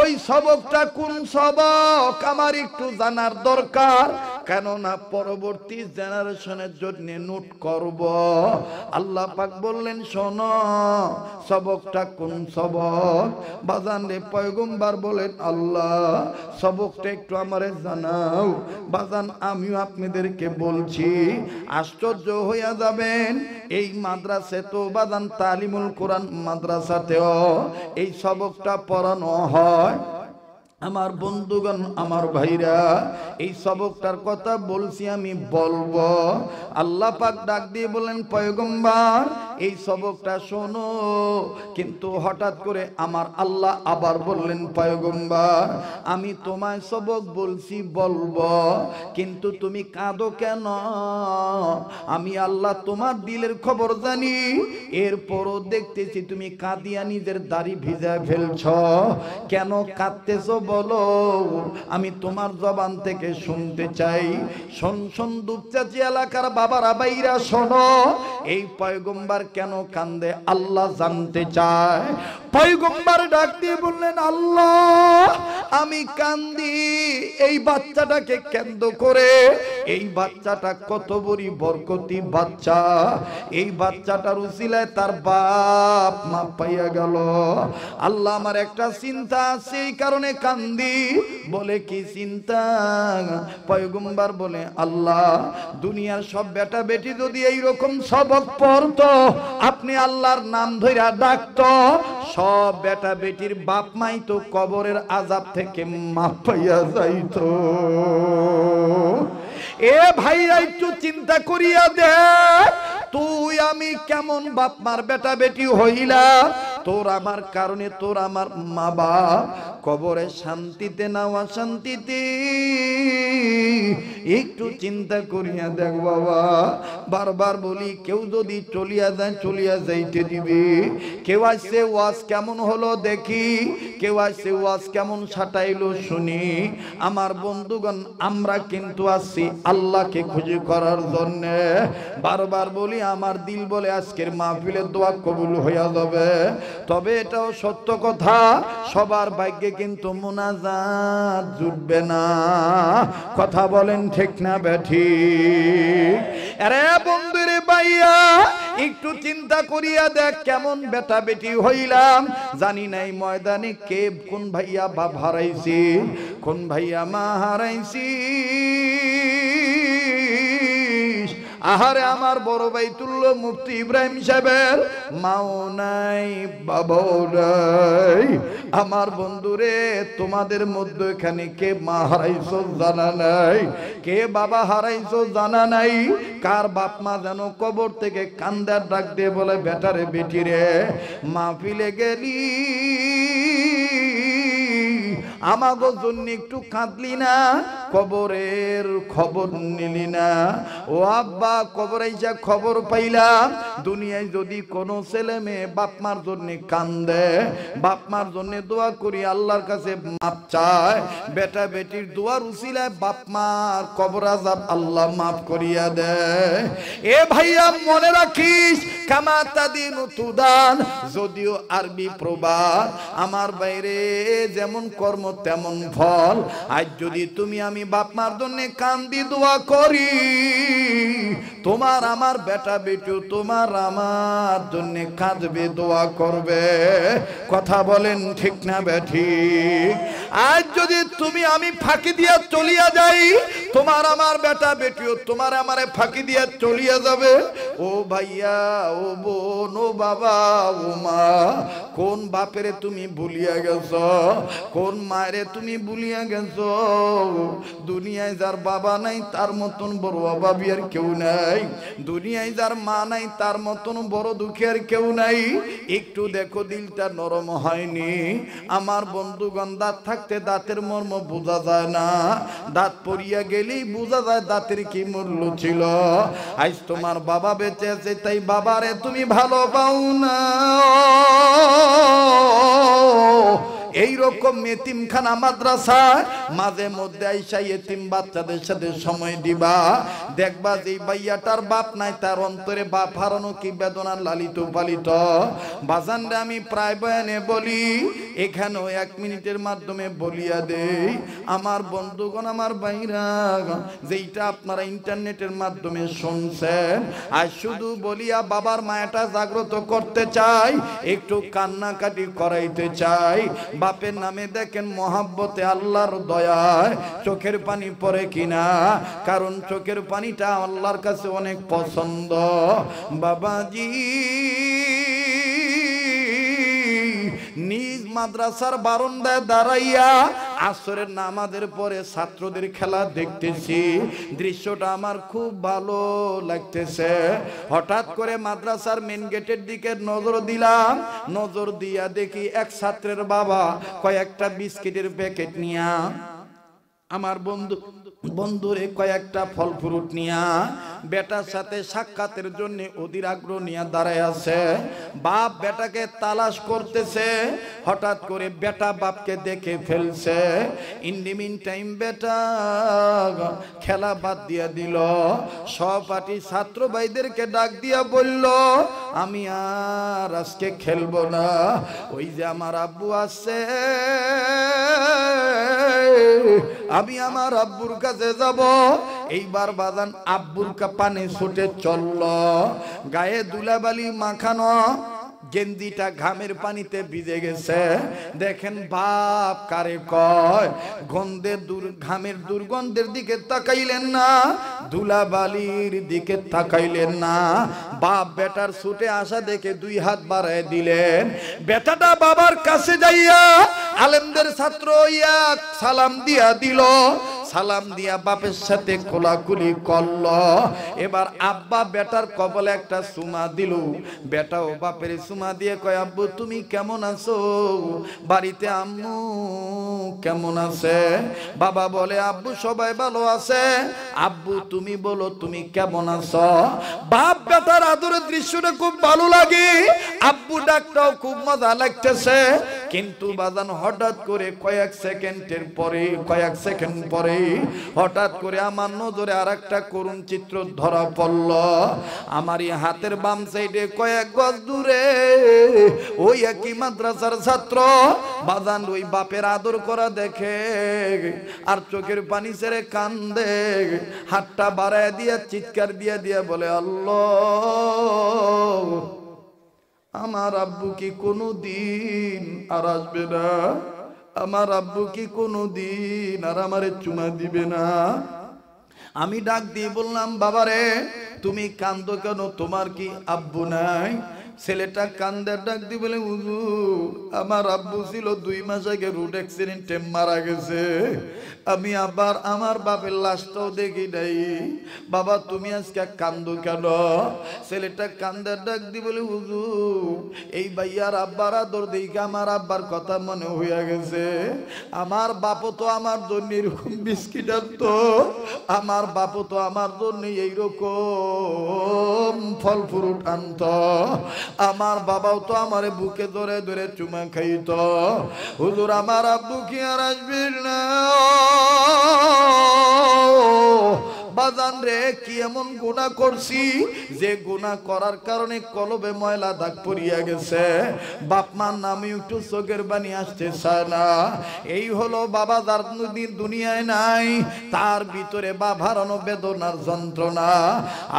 ওই সবকটা কোন সবক আমার একটু জানার দরকার, কেননা পরবর্তী জেনারেশনের জন্য নোট করব। আল্লাহ পাক বললেন, শোনো সবকটা কোন সবক? বাজান রে পয়গম্বর বলেন, আল্লাহ সবকটা একটু আমারে জানাও। বাজান আমিও আপনাদেরকে বলছি, আশ্চর্য হইয়া যাবেন। এই মাদ্রাসা তো বাজান তালিমুল কোরআন মাদ্রাসাতেও এই সবকটা পড়ানো হয়। আমার বন্ধুগণ, আমার ভাইরা, এই সবকটার কথা বলছি আমি বলবো। আল্লাহ পাক ডাক দিয়ে বলেন, পয়গম্বর এই সবকটা শোনো। কিন্তু হঠাৎ করে আমার আল্লাহ আবার বললেন, পয়গম্বর আমি তোমায় সবক বলছি বলবো, কিন্তু তুমি কাঁদো কেন? আমি আল্লাহ তোমার দিলের খবর জানি, এরপরও দেখতেছি তুমি কাঁদিয়া নিজের দাড়ি ভিজা ফেলছ। কেন কাঁদতেছ বলো, আমি তোমার জবান থেকে শুনতে চাই। শোন শোন দুপচাচি এলাকার বাবারা বাইরা শোনো, এই পয়গম্বর কেন কান্দে আল্লাহ জানতে চায়। পয়গম্বর ডাক দিয়ে বললেন, আল্লাহ আমি কান্দি এই বাচ্চাটাকে কেন্দ্র করে। এই বাচ্চাটা কত বড় বরকতি বাচ্চা, এই বাচ্চাটার উসিলায় তার বাপ মা পাইয়া গেল। আল্লাহ আমার একটা চিন্তা আছে, এই কারণে কান্দি। বলে কি চিন্তা? পয়গম্বর বলে, আল্লাহ দুনিয়ার সব বেটা বেটি যদি এইরকম সবক পড়তো, আপনি আল্লাহর নাম ধইরা ডাকতো, সব বেটা বেটির বাপ মাই তো কবরের আযাব থেকে মাফ পাইয়া যাইতো। এ ভাইরা একটু চিন্তা করিয়া দেখ, তুই আমি কেমন বাপ মার বেটা বেটি হইলাম। তোর আমার কারণে তোর আমার মা বাপ কবরে শান্তিতে না অশান্তিতে। একটু চিন্তা করিয়া দেখ বাবা। বারবার বলি, কেউ যদি চলিয়া যায় চলিয়া যাইতে দিবি। কেউ আসছে ওয়াজ কেমন হলো দেখি, কেউ আসছে ওয়াজ কেমন সাটাইলো শুনি। আমার বন্ধুগণ, আমরা কিন্তু আসছি আল্লাহকে খুশি করার জন্য। বারবার বলি, আমার দিল বলে আজকের মাহফিলের দোয়া কবুল হইয়া যাবে। তবে এটাও সত্য কথা, সবার ভাগ্যে কিন্তু মুনাজাত জুটবে না। কথা বলেন ঠিক না বেঠিক? আরে বন্ধুরে ভাইয়া, একটু চিন্তা করিয়া দেখ কেমন বেটা বেটি হইলাম। জানি নাই ময়দানে কে কোন ভাইয়া বাপ হারাইছি, কোন ভাইয়া মা হারাইছি। আহারে আমার বড় ভাই তুল্য মুফতি ইব্রাহিম সাহেবের মাও নাই বাবাও নাই। আমার বন্ধুরে, তোমাদের মধ্যে এখানে কে মা হারাইছো জানা নাই, কে বাবা হারাইছো জানা নাই। কার বাপ মা যেন কবর থেকে কান্দার ডাক দিয়ে বলে, বেটারে বেটিরে মাহফিলে গেলি, আমাগো জন্য একটু কাঁদলি না, কবরের খবর নিলি না। ও আব্বা, কবরে যা খবর পাইলাম, দুনিয়ায় যদি কোনো ছেলে মেয়ে বাপ মার জন্য কান্দে, বাপ মার জন্য দোয়া করি আল্লাহর কাছে মাপ চায়, বেটা বেটির দোয়ার উসিলায় বাপ মার কবর আযাব আল্লাহ মাফ করিয়া দেয়। এ ভাইয়া মনে রাখিস, কামা তাদিনু তুদান, যদিও আরবি প্রবাদ। আমার বাইরে যেমন কর্ম তেমন ফল। আজ যদি তুমি আমি বাপ মার জন্য কান্দি দোয়া করি, তোমার আমার বেটা বেটি তোমার আমার জন্য কাঁদবে, দোয়া করবে। কথা বলেন ঠিক না বেঠিক? আজ যদি তুমি আমি ফাঁকি দিয়া চলিয়া যাই, তোমার আমার বেটা বেটিও তোমার আমারে ফাঁকি দিয়া চলিয়া যাবে। ও ভাইয়া, ও বোন, ও বাবা, ও মা, কোন বাপেরে তুমি ভুলিয়া গেছ, কোন মায়েরে তুমি ভুলিয়া গেছ। দুনিয়ায় যার বাবা নাই তার মতন বড় অভাবী আর কেউ নাই। নাই। দুনিয়ায় যার মা নাই তার মতন বড় দুঃখের কেউ নাই। একটু দেখো দিলটা নরম হয়নি? আমার বন্ধুগণ, দাঁত থাকতে দাঁতের মর্ম বোঝা যায় না, দাঁত পড়িয়া গেলেই বোঝা যায় দাঁতের কি মূল্য ছিল। আজ তোমার বাবা বেঁচে আছে, তাই বাবারে তুমি ভালো পাও না। এইরকম এতিমখানা মাদ্রাসা মাঝে মধ্যে আইসা এতিম বাচ্চাদের সাথে সময় দিবা, দেখবা যে ভাইয়াটার বাপ নাই, তার অন্তরে বাপ হারানো কি বেদনা লালিত পালিত। বাজানরে আমি প্রায় বয়ানে বলি, এখানেও 1 মিনিটের মাধ্যমে বলিয়া দেই আমার বন্ধুগণ, আমার ভাইরা, যেইটা আপনারা ইন্টারনেটের মাধ্যমে শুনছেন, আর শুধু বলিয়া বাবার মায়াটা জাগ্রত করতে চাই, একটু কান্নাকাটি করাইতে চাই। বাপের নামে দেখেন মহাব্বতে আল্লাহর দয়ায় চোখের পানি পড়ে কিনা, কারণ চোখের পানিটা আল্লাহর কাছে অনেক পছন্দ। বাবাজি নিজ মাদ্রাসার বারান্দায় দাঁড়াইয়া আসরের নামাজের পরে ছাত্রদের খেলা দেখতেছি, দৃশ্যটা আমার খুব ভালো লাগতেছে। হঠাৎ করে মাদ্রাসার মেন গেটের দিকে নজর দিলাম, নজর দিয়া দেখি এক ছাত্রের বাবা কয়েকটা বিস্কিটের প্যাকেট নিয়া, আমার বন্ধুরে কয়েকটা ফল ফ্রুট নিয়া বেটার সাথে সাক্ষাতের জন্য অধীর আগ্রহ নিয়ে দাঁড়ায় আছে। বাপ বেটাকে তালাশ করতেছে, হঠাৎ করে বেটা বাপকে দেখে ফেলছে। ইন দি মিন টাইম বেটা খেলা বাদ দিয়া দিল, সহপাঠী ছাত্র ভাইদেরকে ডাক দিয়া বলল, আমি আর আজকে খেলবো না, ওই যে আমার আব্বু আছে, আমি আমার আব্বুর কাছে যাব। এইবার বাজান আব্বুর পানে ছুটে চলল, গায়ে দুলাবালি মাখানো, গেঞ্জিটা ঘামের পানিতে ভিজে গেছে। দেখেন বাপ কারে কয়, ঘামের দুর্গন্ধের দিকে তাকাইলেন না, ধুলাবালির দিকে তাকাইলেন না। বাপ বেটার ছুটে আসা দেখে 2 হাত বাড়ায় দিলেন। বেটাটা বাবার কাছে যাইয়া আলেমদের ছাত্র ইয়া সালাম দিয়া দিল, সালাম দিয়া বাপের সাথে কোলাকুলি করল। এবার আব্বা বেটার কপালে একটা চুমা দিল, বেটাও বাপের চুমা দিয়ে কয়, আব্বু তুমি কেমন আছো? বাড়িতে আম্মু কেমন আছে? বাবা বলে, আব্বু সবাই ভালো আছে। আব্বু তুমি বলো তুমি কেমন আছো? বাপ বেটার আদরের দৃশ্যটা খুব ভালো লাগে, আব্বু ডাকটাও খুব মজা লাগতেছে। কিন্তু বাজান হঠাৎ করে কয়েক সেকেন্ড পরে হঠাৎ করে আমার নজরে আরেকটা করুণ চিত্র ধরা পড়ল। আমার এই হাতের বাম সাইডে কয়েক গজ দূরে ওই একই মাদ্রাসার ছাত্র বাজান ওই বাপের আদর করা দেখে আর চোখের পানি ছেড়ে কান্দে, হাতটা বাড়ায় দিয়া চিৎকার দিয়া বলে, আল্লাহ, আমার আব্বু কি কোনো দিন আর আসবে না? আমার আব্বু কি কোনো দিন আর আমারে চুমা দিবে না? আমি ডাক দিয়ে বললাম, বাবারে তুমি কান্দো কেন? তোমার কি আব্বু নাই? ছেলেটা কান্দের ডাক দিয়ে বলে, হুজুর আমার আব্বু ছিল 2 মাস আগে রোড অ্যাক্সিডেন্টে মারা গেছে, আমি আবার আমার বাপের লাশটাও দেখি নাই। বাবা তুমি আজকে কান্দো কেন? ছেলেটা কান্দের ডাক দিয়ে বলে, হুজুর এই ভাইয়ার আব্বার আদর দেখে আমার আব্বার কথা মনে হইয়া গেছে। আমার বাপও তো আমার জন্য এরকম বিস্কিট আনতো, আমার বাপও তো আমার জন্য এইরকম ফল ফ্রুট আনতো, আমার বাবাও তো আমার বুকে ধরে ধরে চুমা খাইত। হুজুর আমার আব্বু কি আর আসবেন না? বাজান রে কি এমন গুনাহ করছি যে গুনাহ করার কারণে কলবে ময়লা দাগ পড়িয়া গেছে, বাপ মার নামে একটু চোখের পানি আসতে চায় না। এই হলো বাবা যার দুনিয়ায় নাই, তার ভিতরে বাপ হারানো বেদনার যন্ত্রণা।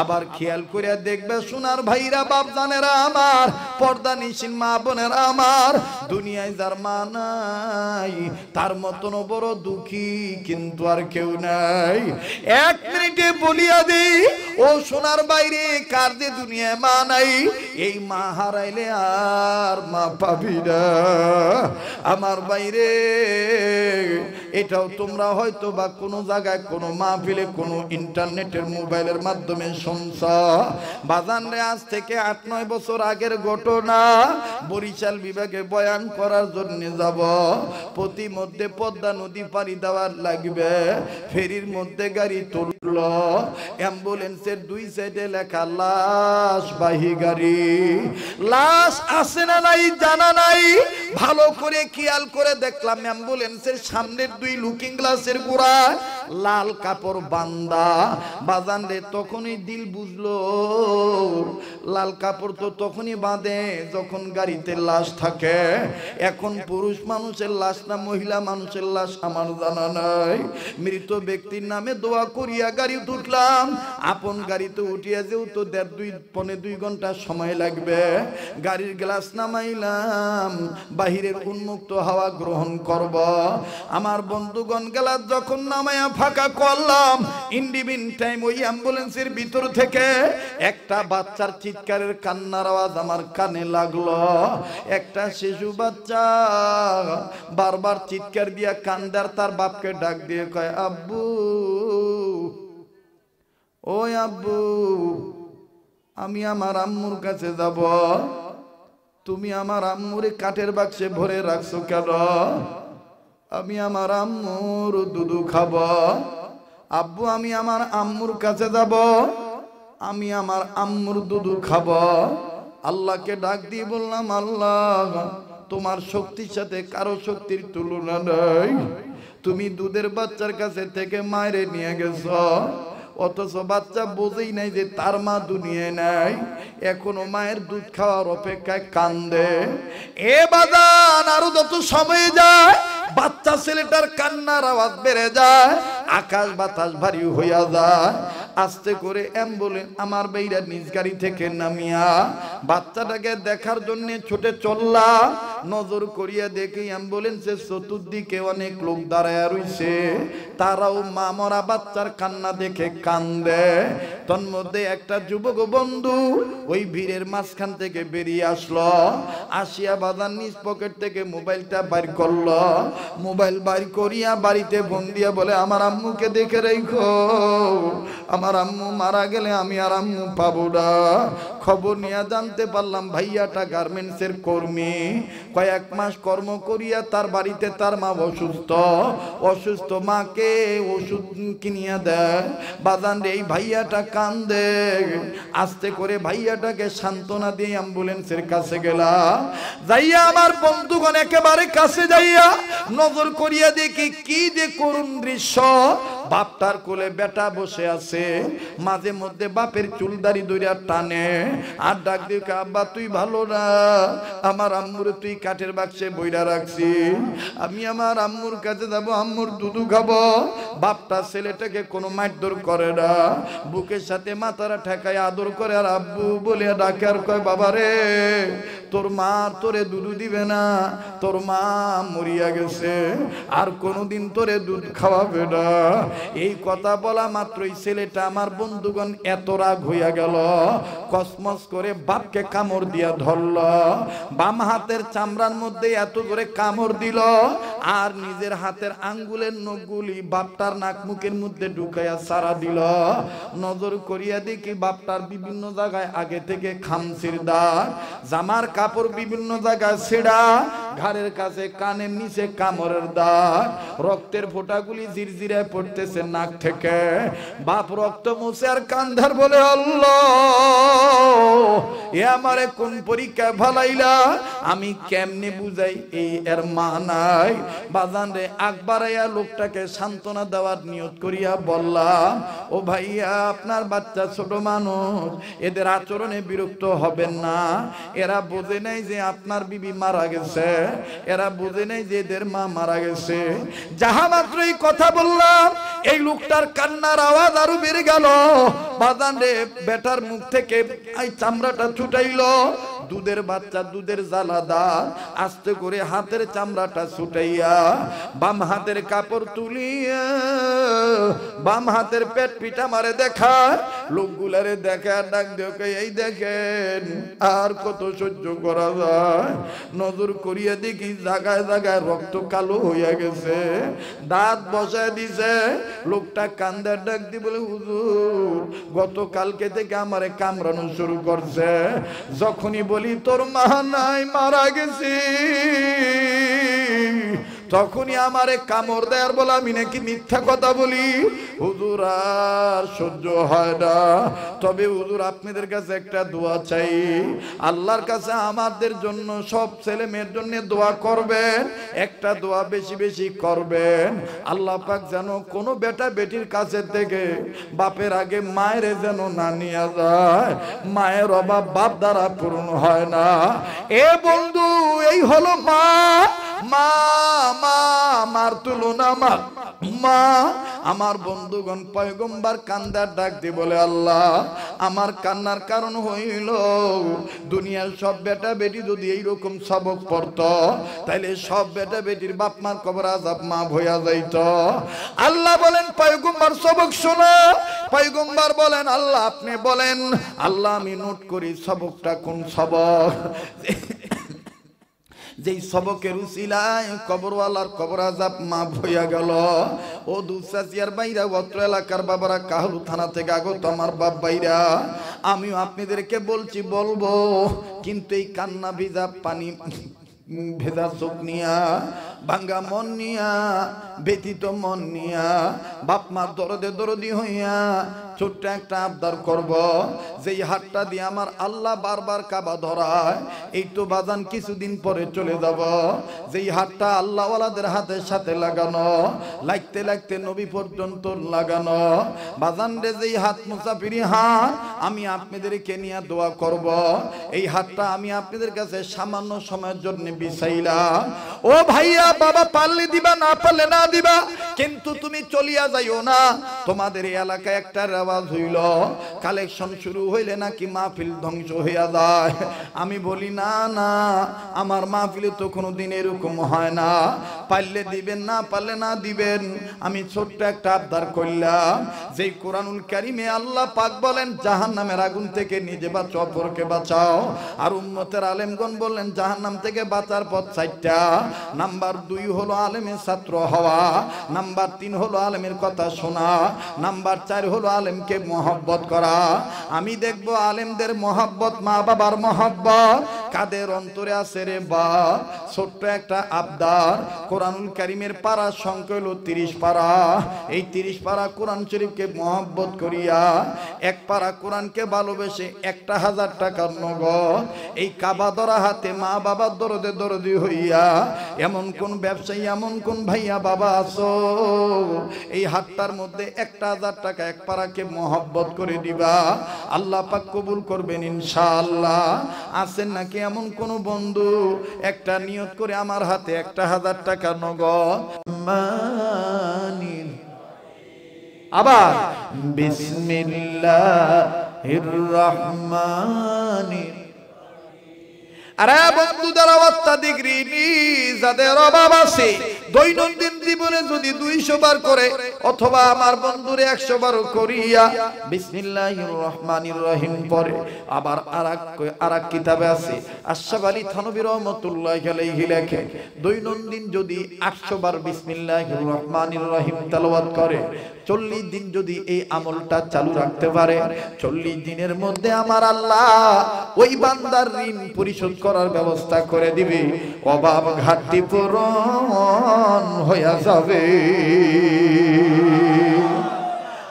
আবার খেয়াল করে দেখবে সোনার ভাইরা, বাপ জানেরা আমার, পর্দা নিশিন মা বোনেরা আমার, দুনিয়ায় যার মা নাই তার মতন বড় দুঃখী কিন্তু আর কেউ নাই। 1 মিনিটে বলিয়া দেই ও সোনার বাইরে, কার যে দুনিয়ায় মা নাই, এই মা হারাইলে আর মা পাবি না। আমার বাইরে এটাও তোমরা হয়তো বা কোনো জায়গায় কোনো মাহফিলে কোনো ইন্টারনেটের মোবাইলের মাধ্যমে শুনছ। বাজান রে, আজ থেকে 8-9 বছর আগের ঘটনা। বরিশাল বিভাগে বয়ান করার জন্য যাব, প্রতিমধ্যে পদ্মা নদী পাড়ি দেওয়ার লাগবে। ফেরির মধ্যে গাড়ি তুলল, অ্যাম্বুলেন্সের 2 সাইডে লেখা লাশবাহী গাড়ি। লাশ আছে না নাই জানা নাই, ভালো করে খেয়াল করে দেখলাম অ্যাম্বুলেন্সের সামনের 2 লুকিং গ্লাসের গোড়ায় লাল কাপড় বান্দা। বাজান রে, তখনই দিল বুঝলো লাল কাপড় তো তখনই বাঁধে যখন গাড়িতে লাশ থাকে। এখন পুরুষ মানুষের লাশ না মহিলা মানুষের লাশ আমার জানা নাই। মৃত ব্যক্তির নামে দোয়া করিয়া গাড়ি উঠলাম। আপন গাড়িতে উঠিয়া যেহেতু 1.5-2 ঘন্টা সময় লাগবে, গাড়ির গ্লাস নামাইলাম, বাহিরের উন্মুক্ত হাওয়া গ্রহণ করব। আমার বন্ধুগণ গ্লাস যখন নামাইয়া ফাঁকা করলাম, ইন্ডিবিন টাইম ওই অ্যাম্বুলেন্সের ভিতর থেকে একটা বাচ্চার চিৎকারের কান্নার আওয়াজ আমার কানে লাগলো। একটা শিশু বাচ্চা বারবার চিৎকার দিয়া কান্দার তার বাপকে ডাক দিয়ে কয়, আব্বু, ওই আব্বু, আমি আমার আম্মুর কাছে যাব। তুমি আমার আম্মুরে কাঠের বাক্সে ভরে রাখছো কেন? আমি আমার আম্মুর দুধু খাব। আব্বু, আমি আমার আম্মুর কাছে যাব, আমি আমার আম্মুর দুধু খাব। আল্লাহকে ডাক দিয়ে বললাম, আল্লাহ, তোমার শক্তির সাথে কারো শক্তির তুলনা নেই। তুমি দুধের বাচ্চার কাছে থেকে মায়েরে নিয়ে গেছ, অথচ বাচ্চা বোঝেই নাই যে তার মা দুনিয়ায় নাই, এখনো মায়ের দুধ খাওয়ার অপেক্ষায় কান্দে। এ বাজান, আরো যত সময় যায় বাচ্চা ছেলেটার কান্নার আওয়াজ বেড়ে যায়, আকাশ বাতাস ভারী হইয়া যায়। আস্তে করে অ্যাম্বুলেন্স আমার বেইরা নিজ গাড়ি থেকে নামিয়া বাচ্চাটাকে দেখার জন্য ছুটে চললাম। নজর করিয়া দেখি অ্যাম্বুলেন্সের চতুর্দিকে অনেক লোক দাঁড়ায় রইছে, তারাও মা মরা বাচ্চার কান্না দেখে কান্দে। তন্মধ্যে একটা যুবক বন্ধু ওই ভিড়ের মাঝখান থেকে বেরিয়ে আসলো, আসিয়া বাজার নিজ পকেট থেকে মোবাইলটা বাইর করলো। মোবাইল বাইর করিয়া বাড়িতে ফোন দিয়া বলে, আমার আম্মুকে দেখে রেখো, আমার আম্মু মারা গেলে আমি আর আম্মু পাবো না। খবর নিয়ে জানতে পারলাম ভাইয়াটা গার্মেন্টসের কর্মী, কয়েক মাস কর্ম করিয়া তার বাড়িতে তার মা অসুস্থ, অসুস্থ মাকে ওষুধ কিনিয়া দেয়। বাজান রে, এই ভাইয়াটা কান্দে। আস্তে করে ভাইয়াটাকে সান্ত্বনা দিয়ে অ্যাম্বুলেন্সের কাছে গেলাম। যাইয়া আমার বন্ধুগণ একেবারে কাছে যাইয়া নজর করিয়া দেখি কি যে করুণ দৃশ্য। বাপটার কোলে বেটা বসে আছে, মাঝে মধ্যে বাপের চুলদারি ধরিয়া টানে আর ডাক দিয়ে, আব্বা তুই ভালো না, আমার আম্মুরে তুই কাঠের বাক্সে বইরা রাখছি, আমি আমার আম্মুর কাছে যাবো, আম্মুর দুধু খাবো। বাপটা ছেলেটাকে কোনো মারধর করে না, বুকের সাথে মাথারা ঠেকায় আদর করে আর আব্বু বলে ডাকে আর কয়, বাবা রে, তোর মা তোরে দুধ দিবে না, তোর মা মরিয়া গেছে, আর কোনোদিন তোরে দুধ খাওয়াবে না। এই কথা বলা মাত্রই ছেলেটা আমার বন্ধুগণ এত রাগ হইয়া গেল, কসমস করে বাপকে কামড় দিয়া ধরল, বাম হাতের চামড়ার মধ্যে এত করে কামড় দিল, আর নিজের হাতের আঙ্গুলের নখগুলি বাপটার নাক মুখের মধ্যে ঢুকাইয়া সারা দিল। নজর করিয়া দেখি বাপটার বিভিন্ন জায়গায় আগে থেকে খামচির দাগ, জামার কাপড় বিভিন্ন জায়গায় ছেঁড়া, ঘাড়ের কাছে কানের নিচে কামড়ের দাগ, রক্তের ফোঁটাগুলি জিরজিরায় পড়তেছে নাক থেকে। বাপ রক্ত মুছে আর কান্ধার বলে, আল্লাহ, এ আমারে কোন পরীক্ষা ভালাইলা, আমি কেমনে বুঝাই এই এর মা নাই। বাজান রে, আকবরাইয়া লোকটাকে সান্ত্বনা দেওয়ার নিয়ত করিয়া বললাম, ও ভাইয়া, আপনার বাচ্চা ছোট মানুষ, এদের আচরণে বিরক্ত হবেন না, এরা বোঝে নাই যে আপনার বিবি মারা গেছে, এরা বোঝে নাই যে এদের মা মারা গেছে। যাহা মাত্র এই কথা বললাম, এই লোকটার কান্নার আওয়াজ আরো বেড়ে গেল। বাজান রে, বেটার মুখ থেকে এই চামড়াটা ছুটাইল, দুধের বাচ্চা দুধের জ্বালাদার আস্তে করে হাতের চামড়াটা ছুটাইয়া বাম হাতের কাপড় তুলিয়া বাম হাতের পেট পিঠা মারে দেখায়, লোকগুলারে দেখা ডাক দিয়ে এই দেখেন আর কত সহ্য করা যায়। নজর করিয়া দেখি জায়গায় জায়গায় রক্ত কালো হইয়া গেছে, দাঁত বসায় দিছে। লোকটা কান্দার ডাক দিয়ে বলে হুজুর গতকালকে থেকে আমারে কামড়ানো শুরু করছে, যখনই বলি তোর মা নাই মারা গেছি তখনই আমারে কামড় দেয়ার বলে আমি নাকি মিথ্যা কথা বলি। হুজুর আর সহ্য হয় না, তবে হুজুর আপনাদের কাছে একটা দোয়া চাই, আল্লাহর কাছে আমাদের জন্য সব ছেলে মেয়ের জন্য দোয়া করবেন, একটা দোয়া বেশি বেশি করবেন, আল্লাহ পাক যেন কোনো বেটা বেটির কাছে থেকে বাপের আগে মায়ের যেন না নিয়ে যায়, মায়ের অভাব বাপ দ্বারা পূরণ হয় না। এ বন্ধু এই হলো মা, মা মা আমার তুলনা মা মা। আমার বন্ধুগণ পয়গম্বর কান্দার ডাক দিয়ে বলে আল্লাহ আমার কান্নার কারণ হইল দুনিয়ার সব বেটা বেটি যদি এইরকম সবক পড়তো তাইলে সব বেটা বেটির বাপ মার কবর আযাব মাফ হইয়া যাইত। আল্লাহ বলেন পয়গম্বর সবক শোনো, পয়গম্বর বলেন আল্লাহ আপনি বলেন। আল্লাহ আমি নোট করি সবকটা কোন সবক, যেই সবকের উসিলায় কবরওয়ালার কবর আযাব মাফ হইয়া গেল। ও দুসাসিয়ার বাইরা অত্র এলাকার বাবারা কাহলু থানা থেকে আগত আমার বাপ বাইরা, আমিও আপনাদেরকে বলছি বলবো, কিন্তু এই কান্না ভিজা পানি ভেজা চোখ নিয়া ভাঙ্গা মন নিয়া ব্যতীত মন নিয়া বাপ মার দরদে দরদি হইয়া ছোট্ট একটা আবদার করব, যেই হাতটা দিয়ে আমার আল্লাহ বারবার কাবা ধরায় এই তো বাজান কিছুদিন পরে চলে যাব, যেই হাতটা আল্লাহওয়ালাদের হাতের সাথে লাগানো, লাগতে লাগতে নবী পর্যন্ত লাগানো বাজান রে, যেই হাত মুসাফিরি হাত আমি আপনাদেরকে নিয়ে দোয়া করব, এই হাতটা আমি আপনাদের কাছে সামান্য সময়ের জন্য বিছাইলাম। ও ভাইয়া বাবা পারলে দিবা না পারলে না দিবা, কিন্তু তুমি চলিয়া যাইও না। তোমাদের এই এলাকায় একটা রেওয়াজ হইল কালেকশন শুরু হইলে নাকি মাহফিল ধ্বংস হইয়া যায়। আমি বলি না না, আমার মাহফিলে তো কোনোদিন এরকম হয় না, পারলে দিবেন না পারলে না দিবেন। আমি ছোট্ট একটা আবদার করলাম, যেই কোরআনুল কারীমে আল্লাহ পাক বলেন জাহান্নামের আগুন থেকে নিজে বাঁচো অপরকে বাঁচাও, আর উম্মতের আলেমগণ বললেন জাহান্নাম থেকে বাঁচার পথ 4টা। নাম্বার 2 হলো আলেমের ছাত্র হওয়া, নাম্বার 3 হলো আলেমের কথা শোনা, নাম্বার 4 হলো আলেমকে মহব্বত করা। আমি দেখবো আলেমদের মহব্বত, মা বাবার মহব্বত কাদের অন্তরে আছে রে বাপ। ছোট্ট একটা আবদার, কোরআনুল কারীমের পারা সংখ্যা হলো 30 পারা, এই 30 পারা কোরআন শরীফকে মহব্বত করিয়া এক পারা কোরআনকে ভালোবেসে 1000 টাকার নগদ এই কাবা ধরা হাতে মা বাবার দরদে দরদি হইয়া এমন কোন ব্যবসায়ী এমন কোন ভাইয়া বাবা আছো এই হাতটার মধ্যে 1000 টাকা এক পারাকে মহব্বত করে দিবা, আল্লাহ পাক কবুল করবেন ইনশাআল্লাহ। আছেন নাকি এমন কোন বন্ধু একটা নিয়ত করে আমার হাতে 1000 টাকা নগদ আবার বিসমিল্লাহির রহমানির। আরে বন্ধুদের অত্যাধিক ঋণী যাদের অভাব আছে দৈনন্দিন জীবনে যদি 200 বার করে অথবা আমার বন্ধুরে 100 বারও করিয়া বিসমিল্লাহির রহমানির রহিম পড়ে। আবার আরেক কিতাবে আছে আশরাফ আলী থানভী রহমাতুল্লাহি আলাইহি লেখে দৈনন্দিন যদি 800 বার বিসমিল্লাহির রহমানির রহিম তেলাওয়াত করে 40 দিন যদি এই আমলটা চালু রাখতে পারে 40 দিনের মধ্যে আমার আল্লাহ ওই বান্দার ঋণ পরিশোধ করার ব্যবস্থা করে দিবে, অভাব ঘাটতি পূরণ হয়ে যাবে।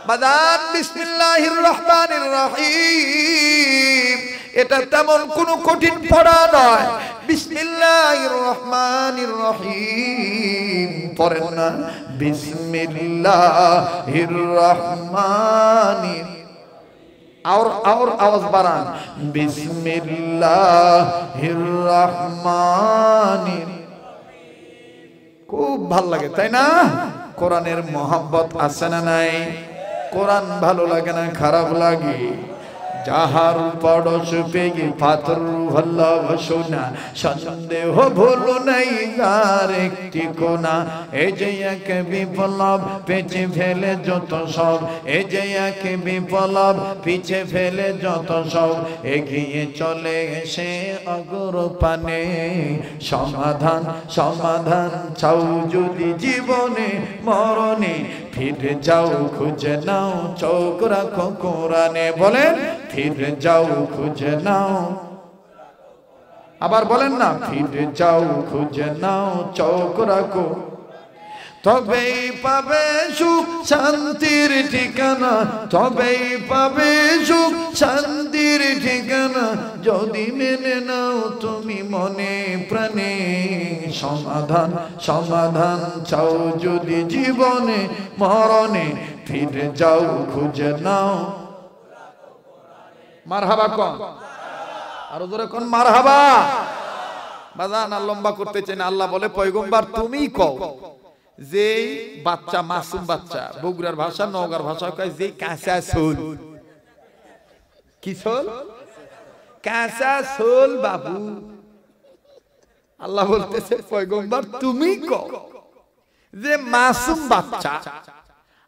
বাদান বিসমিল্লাহির রহমানির রহিম এটা তেমন কোনো কঠিন পড়া নয়। বিসমিল্লাহির রহমানির রহিম পড়েন না, বিসমিল্লাহির রহমানির और आवाज बारान बिस्मिल्लाहिर रहमानिर। खूब ভালো লাগে তাই না? কোরআনের মহব্বত আছে না নাই? কোরআন ভালো লাগে না খারাপ লাগে? যাহার পরশ পেয়ে পাথর ভালোবাসো না, সন্দেহ ভুল নাই যার একটি কোনা। এই যে এক বিপ্লব পেছে ফেলে যত সব, এই যে এক বিপ্লব পিছে ফেলে যত সব, এগিয়ে চলে এসে অগ্রপানে। সমাধান সমাধান চাও যদি জীবনে মরণে, ফিরে যাও খুঁজে নাও চোখ রাখো কোরআনে। বলেন ফিরে যাও খুঁজে নাও, আবার বলেন না ফিরে যাও খুঁজে নাও চোখ রাখো, তবেই পাবে সুখ শান্তির ঠিকানা, তবেই পাবে সুখ শান্তির ঠিকানা, যদি মেনে নাও তুমি মনে প্রাণে। সমাধান সমাধান চাও যদি জীবনে মরণে, ফিরে যাও খুঁজে নাও। মারহাবা কোন, আরো জোরে কোন মারহাবা। বাজান আর লম্বা করতে চাই না। আল্লাহ বলে পয়গম্বর তুমি কও, যেই বাচ্চা মাসুম বাচ্চা, বগুড়ার ভাষা নওগাঁর ভাষা কয় যে কাঁচা সোল, কি সোল? কাঁচা সোল বাবু। আল্লাহ বলতেছে পয়গম্বর তুমি কও, যে মাসুম বাচ্চা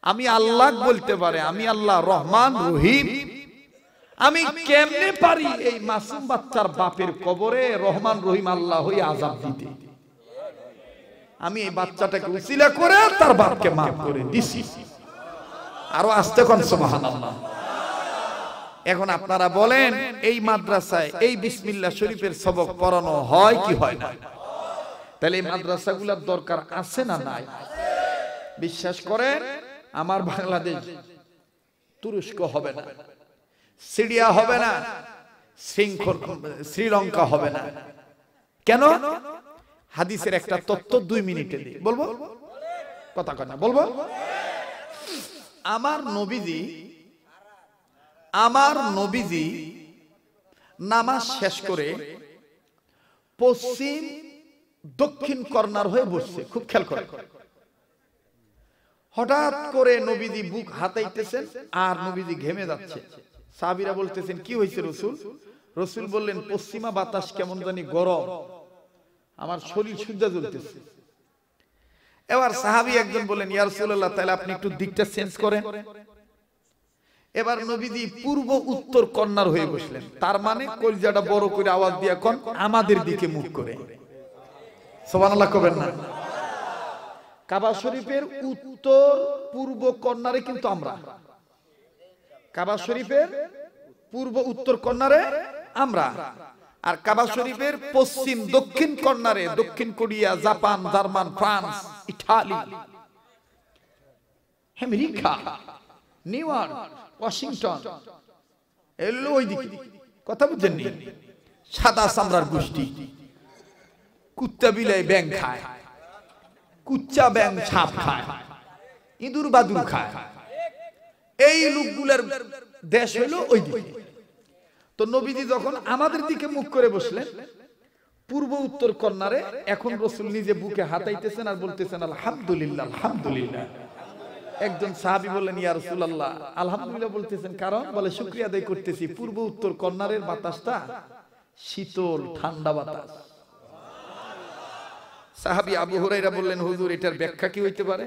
আমি আল্লাহ বলতে পারে, আমি আল্লাহ রহমান রহিম, আমি কেমনে পারি এই মাসুম বাচ্চার বাপের কবরে রহমান রহিম আল্লাহ হয়ে আযাব দিতে? আমি এই বাচ্চাটাকে উসিলা করে তার বাপকে মাফ করে দিছি। আরো আস্তে কোন সুবহানাল্লাহ। এখন আপনারা বলেন এই মাদ্রাসায় এই বিসমিল্লাহ শরীফের সবক পড়ানো হয় কি হয় না? তাহলে এই মাদ্রাসাগুলোর দরকার আছে না নাই? বিশ্বাস করেন আমার বাংলাদেশ তুরস্ক হবে না, সিরিয়া হবে না, শ্রীলঙ্কা হবে না। কেন? হাদিসের একটা তথ্য 2 মিনিটে দিই, বলবো? কথা কয় না, বলবো? আমার নবীজি নামাজ শেষ করে পশ্চিম দক্ষিণ কর্নার হয়ে বসছে, খুব খেয়াল করে। হঠাৎ করে নবীজি বুক হাতাইতেছেন আর নবীজি ঘেমে যাচ্ছে। সাহাবীরা বলতেছেন কি হয়েছে রসুল? রসুল বললেন পশ্চিমা বাতাস কেমন জানি গরম, আমার শরীর সুদ্ধা জ্বলতেছে। এবার সাহাবী একজন বলেন ইয়া রাসূলুল্লাহ তাহলে আপনি একটু দিকটা চেঞ্জ করেন। এবার নবীজি পূর্ব উত্তর কর্নার হয়ে বসলেন, তার মানে কলিজাটা বড় করে আওয়াজ দিয়া কোন আমাদের দিকে মুখ করে। সুবহানাল্লাহ কবেন না? কাবা শরীফের উত্তর পূর্ব কর্নারে কিন্তু আমরা, কাবা শরীফের পূর্ব উত্তর কর্নারে আমরা, আর কাবা শরীফের পশ্চিম দক্ষিণ কর্নারে দক্ষিণ Korea, Japan, German, France, Italy, America, new York, Washington, এলো ওই দিকে। কথা বুঝছেন নি? সাদা চামড়ার গোষ্ঠী, কুত্তা বিলাই ব্যাং খায়, কুচ্চা ব্যাং সাপ খায়, ইঁদুর বাদুর খায়, এই লোকগুলোর দেশ হলো ওই দিকে। তো নবীজি যখন আমাদের দিকে মুখ করে বসলেন পূর্ব উত্তর কর্নারে, এখন রাসূল নিজে বুকে হাতাইতেছেন আর বলতেছেন আলহামদুলিল্লাহ আলহামদুলিল্লাহ। একজন সাহাবী বললেন ইয়া রাসূলুল্লাহ আলহামদুলিল্লাহ বলতেছেন কারণ? বলে শুকরিয়া আদায় করতেছি, পূর্ব উত্তর কর্নারের বাতাসটা শীতল ঠান্ডা বাতাস। সাহাবী আবু হুরায়রা বললেন হুজুর এটার ব্যাখ্যা কি হইতে পারে?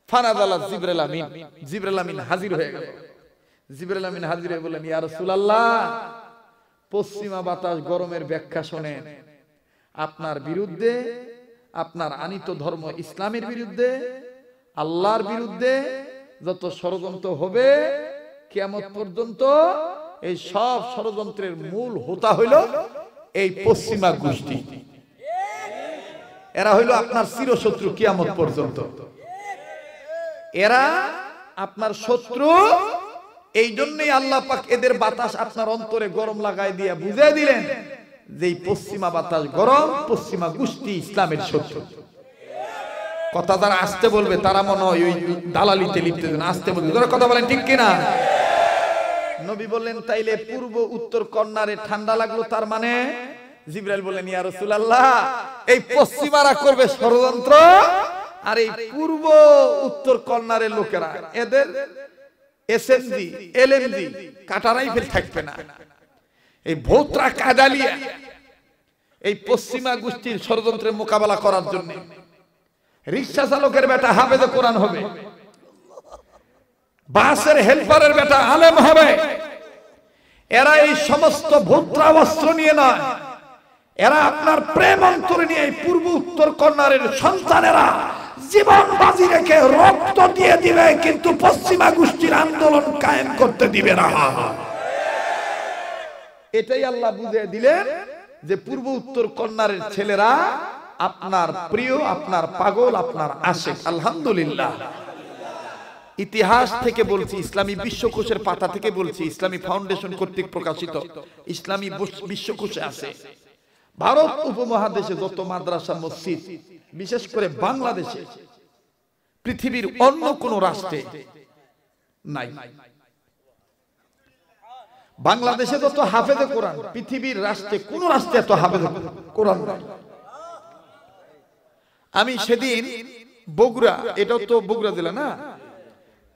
ফানাজালা জিবরাইল আমিন, জিবরাইল আমিন হাজির হয়ে গেল। জিবরাইল আমিন হাজির হয়ে বললেন ইয়া রাসূলুল্লাহ পশ্চিমা বাতাস গরমের ব্যাখ্যা শুনেন, আপনার বিরুদ্ধে, আপনার আনিত ধর্ম ইসলামের বিরুদ্ধে, আল্লাহর বিরুদ্ধে যত ষড়যন্ত্র হবে কিয়ামত পর্যন্ত, এই সব ষড়যন্ত্রের মূল হোতা হইল এই পশ্চিমা গোষ্ঠী। এরা হইল আপনার চিরশত্রু কিয়ামত পর্যন্ত। এরা আপনার শত্রু, এই জন্যই আল্লাহ পাক এদের বাতাস আপনার অন্তরে গরম লাগাই দিয়ে বুঝাই দিলেন যে এই পশ্চিমা বাতাস গরম, পশ্চিমা গোষ্ঠী ইসলামের শত্রু। কথা যারা আসতে বলবে তারা মনে হয় ওই দালালিতে লিপ্ত, আসতে বলবে। কথা বলেন ঠিক কিনা? নবী বললেন তাইলে পূর্ব উত্তর কর্নারে ঠান্ডা লাগলো, তার মানে জিবরাইল বললেন ইয়া রাসূলুল্লাহ এই পশ্চিমারা করবে ষড়যন্ত্র, আর এই পূর্ব উত্তর কর্নারের লোকেরা এদের এসএমজি, এলএমজি, কাটা রাইফেল থাকবে না। এই ভোত্রা কাদালিয়া এই পশ্চিমা গোষ্ঠীর ষড়যন্ত্রের মোকাবেলা করার জন্য রিক্সা চালকের বেটা হাফেজে কোরআন হবে, বাসের হেল্পারের বেটা আলেম হবে। এরা এই সমস্ত ভোত্রা অস্ত্র নিয়ে নয়, এরা আপনার প্রেম অন্তরে নিয়ে এই পূর্ব উত্তর কর্নারের সন্তানেরা জীবন বাজি রেখে রক্ত দিয়ে দিবে, কিন্তু পশ্চিমা গোষ্ঠীর আন্দোলন কায়েম করতে দিবে না। এটাই আল্লাহ বুঝিয়ে দিলেন যে পূর্ব উত্তর কর্নারের ছেলেরা আপনার প্রিয়, আপনার পাগল, আপনার আশিক। আলহামদুলিল্লাহ। ইতিহাস থেকে বলছি, ইসলামী বিশ্বকোষের পাতা থেকে বলছি, ইসলামী ফাউন্ডেশন কর্তৃক প্রকাশিত ইসলামী বিশ্বকোষে আছে ভারত উপমহাদেশে যত মাদ্রাসা মসজিদ, বিশেষ করে বাংলাদেশে, পৃথিবীর অন্য কোন রাষ্ট্রে নাই। বাংলাদেশে যত হাফেজে কোরআন, পৃথিবীর রাষ্ট্রে কোন রাষ্ট্রে এত হাফেজে কোরআন নাই। আমি সেদিন বগুড়া, এটাও তো বগুড়া জেলা না,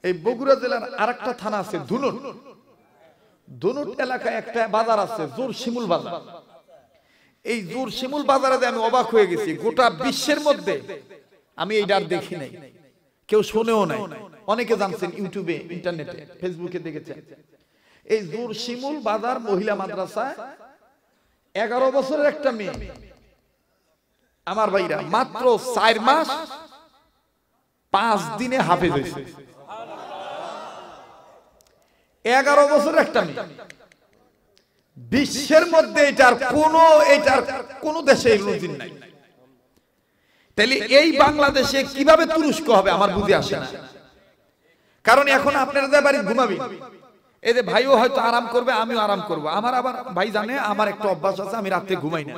এই বগুড়া জেলার আরেকটা থানা আছে ধুনুট। ধুনুট এলাকায় একটা বাজার আছে জোর শিমুল বাজার। এই জোর শিমুল বাজারে আমি অবাক হয়ে গেছি। গোটা বিশ্বের মধ্যে আমি এইটার দেখি নাই, কেউ শুনেও নাই। অনেকে জানছেন ইউটিউবে, ইন্টারনেটে, ফেসবুকে দেখেছেন। এই জোর শিমুল বাজার মহিলা মাদ্রাসায় 11 বছরের একটা মেয়ে, আমার ভাইরা, মাত্র 4 মাস 5 দিনে হাফেজ হয়েছে। 11 বছরের একটা মেয়ে। বিশ্বের মধ্যে এটার কোন দেশে এই নজির নাই। তাহলে এই বাংলাদেশে কিভাবে তুরস্ক হবে আমার বুঝে আসে না। কারণ এখন আপনারা বাড়ি ঘুমাবি, এই যে ভাইও হয়তো আরাম করবে, আমিও আরাম করব। আমার আবার ভাই জানে আমার একটা অভ্যাস আছে, আমি রাতে ঘুমাই না।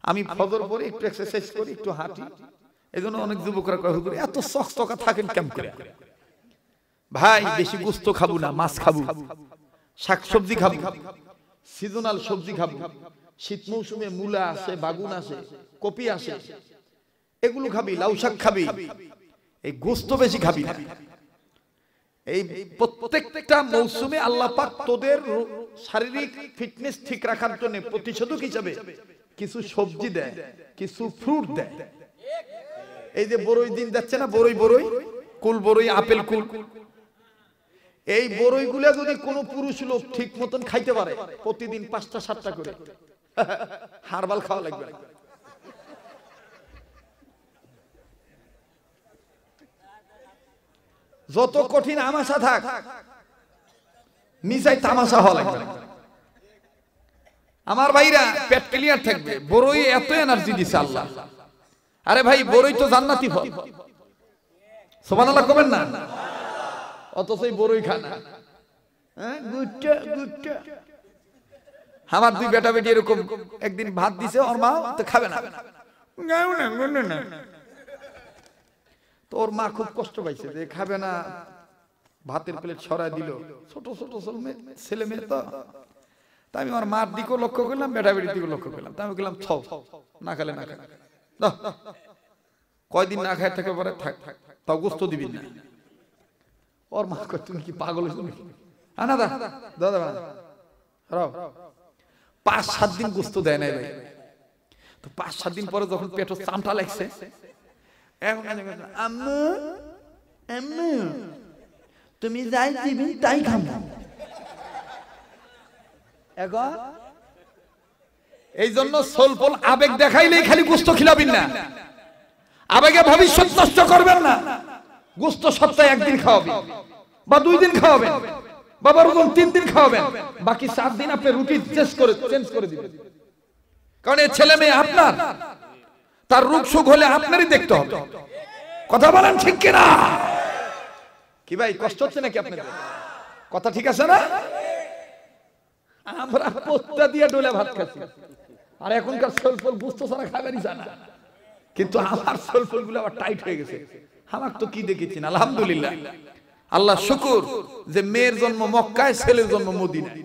আমি ফজর পরে একটু এক্সারসাইজ করি, একটু হাঁটি। এজন্য অনেক যুবকরা কয় হুজুর এত চকচকা থাকেন কেমন করে? ভাই বেশি গোশত খাবো না, মাছ খাবো, শাকসবজি খাবো, সিজনাল সবজি খাবো। শীত মৌসুমে মূলা আসে, বাগুন আসে, কপি আসে, এগুলো খাবি, লাউ শাক খাবি, এই গোশত বেশি খাবি না। এই প্রত্যেকটা মৌসুমে আল্লাহ পাক তোদের শারীরিক ফিটনেস ঠিক রাখার জন্য প্রতিষেধক হিসেবে কিছু সবজি দেয়, কিছু ফ্রুট দেয়। এই যে বড়ই দিন যাচ্ছে না, বড়ই কুল বড়ই, আপেল কুল, এই বড়ই গুলা যদি কোনো পুরুষ লোক ঠিক মতন খাইতে পারে, প্রতিদিন 5টা 7টা করে, হারবাল খাওয়া লাগবে। যত কঠিন আমাশা থাক, মিজাই তামাশা হওয়া লাগবে। আমার ভাইরা পেট ক্লিয়ার থাকবে। বড়ই এত এনার্জি দিছে আল্লাহ। আরে ভাই বড়ই তো জান্নাতি ফল, সুবহানাল্লাহ কবেন না? অথচ বড়ই খানা, হ্যাঁ, গুট্টা গুট্টা। আমার 2 বেটা বেটি এরকম একদিন ভাত দিছে, ওর মা তো খাবে না, তো ওর মা খুব কষ্ট পাইছে যে খাবে না, ভাতের প্লেট সরাই দিল। ছোট ছোট ছেলে মেয়ে তো, তাই আমি আমার মার দিকেও লক্ষ্য করলাম, বেটা বেটির দিকেও লক্ষ্য করলাম। তাই আমি বললাম ছও, না খেলে না খায়, কয়দিন না খায় থাকে পরে থাক, তাও গোস্ত দিবি না। ওর মা কয় তুমি কি পাগল হয়েছো? না দা দাদা 5-7 দিন গোস্ত দেয় নাই ভাই। তো 5-7 দিন পরে যখন পেট চামটা লাগছে, আম্মু আম্মু তুমি যাই দিবি তাই খাবো। এই জন্য সলপল আবেগ দেখাইলেই খালি গোস্ত খিলাবেন না, আবেগে ভবিষ্যৎ নষ্ট করবেন না। গোস্ত সপ্তাহে 1 দিন খাওয়াবেন বা 2 দিন খাওয়াবেন, বাবার ওজন 3 দিন খাওয়াবেন, বাকি 7 দিন আপনি রুটিন চেঞ্জ করে দিবেন। কারণ এই ছেলে মেয়ে আপনার, তার রোগ সুখ হলে আপনারই দেখতে হবে। কথা বলেন ঠিক কিনা? কি ভাই কষ্ট হচ্ছে নাকি আপনাদের? কথা ঠিক আছে না? আমরা পোস্তা দিয়ে ডোলে ভাত খাচ্ছি, আর এখনকার সলফল বুঝতে ছাড়া খাবেনই জানা। কিন্তু আমার সলফল গুলো আবার টাইট হয়ে গেছে। আমার তো কি দেখেছেন, আলহামদুলিল্লাহ, আল্লাহ শুকুর যে মেয়ের জন্ম মক্কায়, ছেলের জন্ম মদিনায়।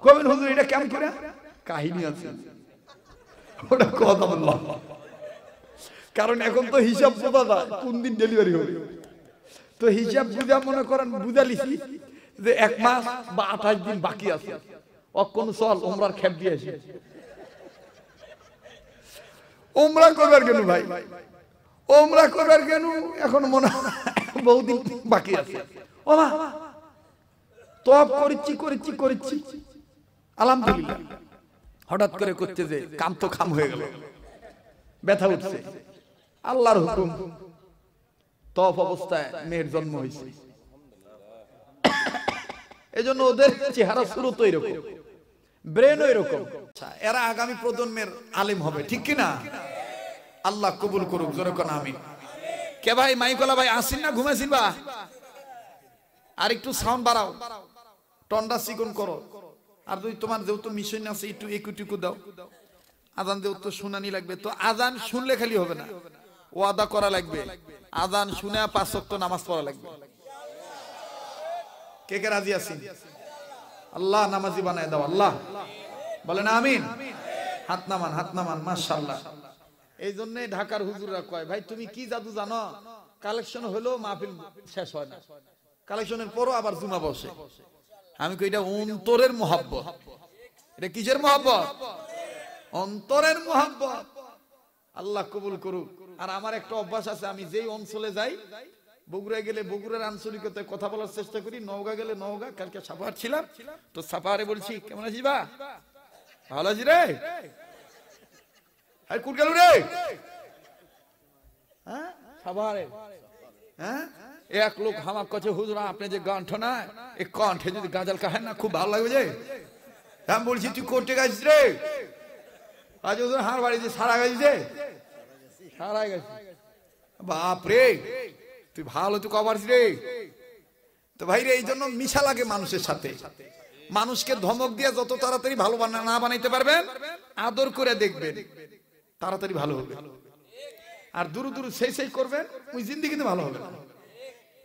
কবেন হুজুর এটা কেমন করে? কাহিনী আছে, ওটা কথা বললাম। কারণ এখন তো হিসাব বোঝা যায় কোন দিন ডেলিভারি হবে। তো তো হিসাব বুঝা মনে করেন বুঝালিছি যে 1 মাস বা 28 দিন বাকি আছে, কোন চল ওমরার খেপ দিয়েছি। ওমরা করবার কেন ভাই, ওমরা করবার কেন, এখন মনে বহুদিন বাকি আছে। ও মা তব করেছি আলহামদুলিল্লাহ, হঠাৎ করে করছে যে কাম তো খাম হয়ে গেল, ব্যথা উঠছে, আল্লাহর হুকুম, তব অবস্থায় মেয়ের জন্ম হয়েছে। এজন্য ওদের চেহারা শুরুতে এরকম, ব্রেনও এরকম। এরা আগামী প্রজন্মের আলেম হবে, ঠিক কিনা? আল্লাহ কবুল করুক, জোরে কোন আমিন। কে ভাই মাইকলা ভাই আসিন না ঘুমাইছিন বা? আর একটু সাউন্ড বাড়াও, টন্ডা চিকন করো। আর যদি তোমার যেহেতু মিশন আছে একটু একুটুকু দাও, আজান যেহেতু শুনানি লাগবে, তো আজান শুনলে খালি হবে না, ওয়াদা করা লাগবে, আজান শুনে 5 ওয়াক্ত নামাজ পড়া লাগবে। কে কে রাজি আছেন? আল্লাহ নামাজি বানায় দাও, আল্লাহ বলেন আমিন। হাত নামান মাশাআল্লাহ। এই জন্য ঢাকার হুজুররা কয়, ভাই তুমি কি জাদু জানো, কালেকশন হলো মাহফিল শেষ হয় না, কালেকশনের পরও আবার জুমা বসে। আমি কই এটা অন্তরের মোহাব্বত। এটা কিসের মোহাব্বত? অন্তরের মোহাব্বত। আল্লাহ কবুল করুক। আর আমার একটা অভ্যাস আছে, আমি যেই অঞ্চলে যাই, বগুড়ায় গেলে বগুড়ার আঞ্চলিকতায় কথা বলার চেষ্টা করি, নওগাঁ গেলে নওগাঁ। কালকে সাপাহার ছিলাম, তো সাপাহারে বলছি কেমন আছিস বা? ভালো আছি রে। আর কুট গেল রে? হ্যাঁ সাপাহারে। হ্যাঁ এক লোক হামাক কাছে, হুজুর আপনি যে গান না, এই কণ্ঠে যদি গাজাল কাহেন না খুব ভালো লাগবে যে। আমি বলছি তুই করতে গেছিস রে? আজ হুজুর হার বাড়িতে সারা গেছে, সারা গেছে। বাপ রে তুই ভালো, তুই কবার রে। তো ভাই রে, এই জন্য মিশা লাগে মানুষের সাথে। মানুষকে ধমক দিয়ে যত তাড়াতাড়ি ভালো না বানাইতে পারবেন, আদর করে দেখবেন, তাড়াতাড়ি ভালো হবে। আর দূর দূর সেই করবেন, ওই জিন্দেগিতে ভালো হবে।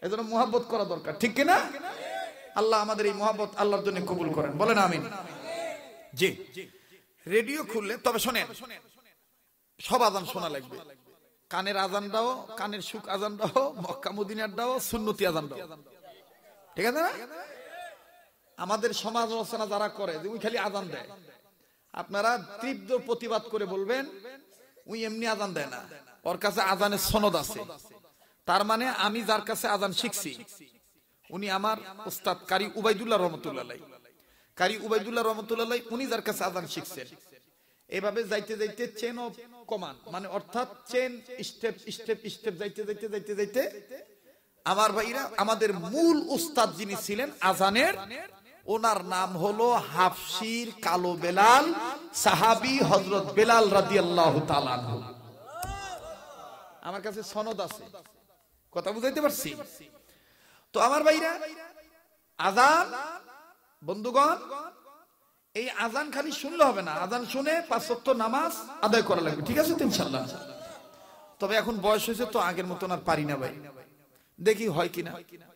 এই জন্য মোহাব্বত করা দরকার, ঠিক কিনা? আল্লাহ আমাদের এই মোহাব্বত আল্লাহর জন্য কবুল করেন, বলেন আমিন। জি, রেডিও খুললে, তবে শোনেন, সব আজান শোনা লাগবে। কানের আজান দাও, কানের সুখ আজান দাও, মক্কা মদিনার দাও, সুন্নতি আজান দাও, ঠিক আছে না? আমাদের সমাজ রচনা যারা করে যে ওই খালি আজান দেয়, আপনারা তীব্র প্রতিবাদ করে বলবেন ওই এমনি আজান দেয় না, ওর কাছে আজানের সনদ আছে। তার মানে আমি যার কাছে আজান শিখছি, উনি আমার উস্তাদ কারি উবাইদুল্লাহ রহমতুল্লাহ, কারি উবাইদুল্লাহ রহমতুল্লাহ, উনি যার কাছে আজান শিখছেন। এভাবে যাইতে যাইতে চেন ও কমান, মানে অর্থাৎ চেন স্টেপ স্টেপ স্টেপ যাইতে যাইতে যাইতে যাইতে আমার ভাইরা, আমাদের মূল উস্তাদ যিনি ছিলেন আজানের, ওনার নাম হলো হাফসির কালো বেলাল, সাহাবী হযরত বেলাল রাদিয়াল্লাহু তাআলা আনহু। আমার কাছে সনদ আছে, কথা বুঝাইতে পারছি? তো আমার ভাইরা, আজান বন্ধুগণ, এই আজান খালি শুনলে হবে না, আজান শুনে 5 ওয়াক্ত নামাজ আদায় করা লাগবে, ঠিক আছে তো ইনশাআল্লাহ। তবে এখন বয়স হয়েছে তো আগের মতন আর পারি না ভাই, দেখি হয় কিনা,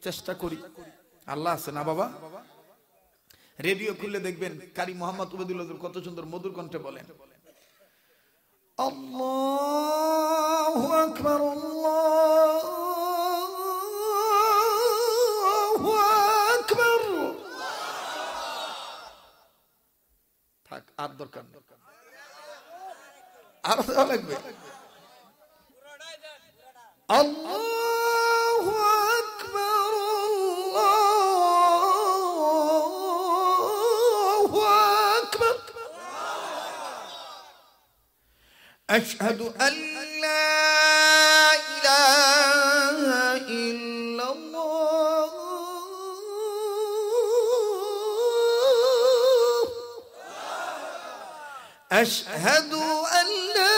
চেষ্টা করি। আল্লাহ আছে না বাবা। রেডিও খুললে দেখবেন কারি মোহাম্মদ উবাইদুল্লাহ কত সুন্দর মধুর কণ্ঠে বলেন, আল্লাহু আকবার, আল্লাহু আকবার। থাক, আর দরকার নেই, আরো দেওয়া লাগবে। আল্লাহু আকবার, আল্লাহু আকবার। আশহাদু আল্লা ইলাহা ইল্লাল্লাহ, আশহাদু আল্লা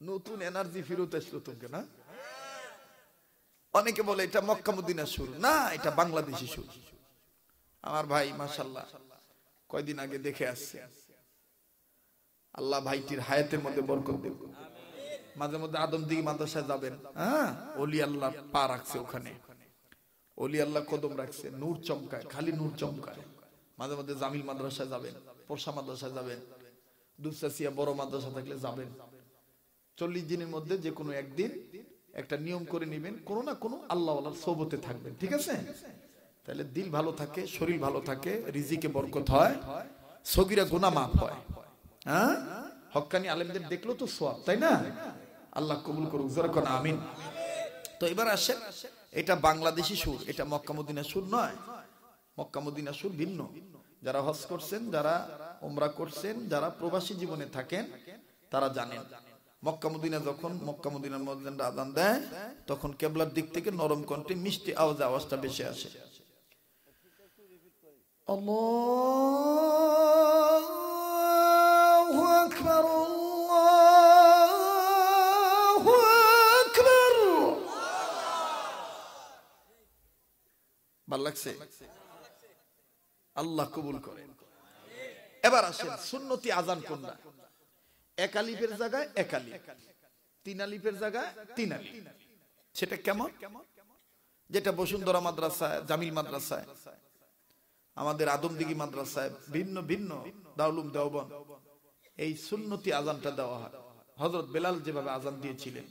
নতুন এনার্জি ফিরত আসলো তোকে না? অনেকে বলে এটা মক্কা মদিনার সুর, না এটা বাংলাদেশি সুর। আমার ভাই মাশাআল্লাহ কয়দিন আগে দেখে আসছে, আল্লাহ ভাইটির হায়াতের মধ্যে বরকত দেব। মাঝে মধ্যে আদমদিঘি মাদ্রাসায় যাবেন, হ্যাঁ, ওলি আল্লাহ পা রাখছে ওখানে, ওলি আল্লাহ কদম রাখছে, নূর চমকায়, খালি নূর চমকায়। মাঝে মধ্যে জামিল মাদ্রাসায় যাবেন, পোরশা মাদ্রাসায় যাবেন, দুপচাচিয়া বড় মাদ্রাসা থাকলে যাবেন। 40 দিনের মধ্যে যে কোনো একদিন একটা নিয়ম করে নেবেন, কোনো না কোনো আল্লাহ ওয়ালার সোহবতে থাকবেন, ঠিক আছে? তাহলে দিল ভালো থাকে, শরীর ভালো থাকে, রিজিকে বরকত হয়, সগীরা গুনাহ মাফ হয়। হ্যাঁ, হক্কানি আলেমদের দেখলো তো সওয়াব, তাই না? আল্লাহ কবুল করুক, জোরে কোন আমিন। তো এবার আসেন, এটা বাংলাদেশি সুর, এটা মক্কা মদিনার সুর নয়। মক্কা মদিনার সুর ভিন্ন। যারা হজ করছেন, যারা উমরা করছেন, যারা প্রবাসী জীবনে থাকেন, তারা জানেন মক্কা মদিনা যখন মক্কা মদিনার মুয়াজ্জিন আযান দেয়, তখন কিবলার দিক থেকে নরম কণ্ঠে মিষ্টি আওয়াজটা বেশি আসে। আল্লাহু আকবার, আল্লাহু আকবার। ভালো লাগছে? আল্লাহ কবুল করেন। এবার আসেন সুন্নতি আযান কোনটা? এক আলিফের জায়গায় এক আলিফ, তিন আলিফের জায়গায় তিন আলিফ। সেটা কেমন? যেটা বসুন্ধরা মাদ্রাসায়, জামিল মাদ্রাসায়, আমাদের আদমদিঘি মাদ্রাসায়, ভিন্ন ভিন্ন দারুল উলুম দেওবন্দ এই সুন্নতি আযানটা দেওয়া হয়। হযরত বেলাল যেভাবে আযান দিয়েছিলেন,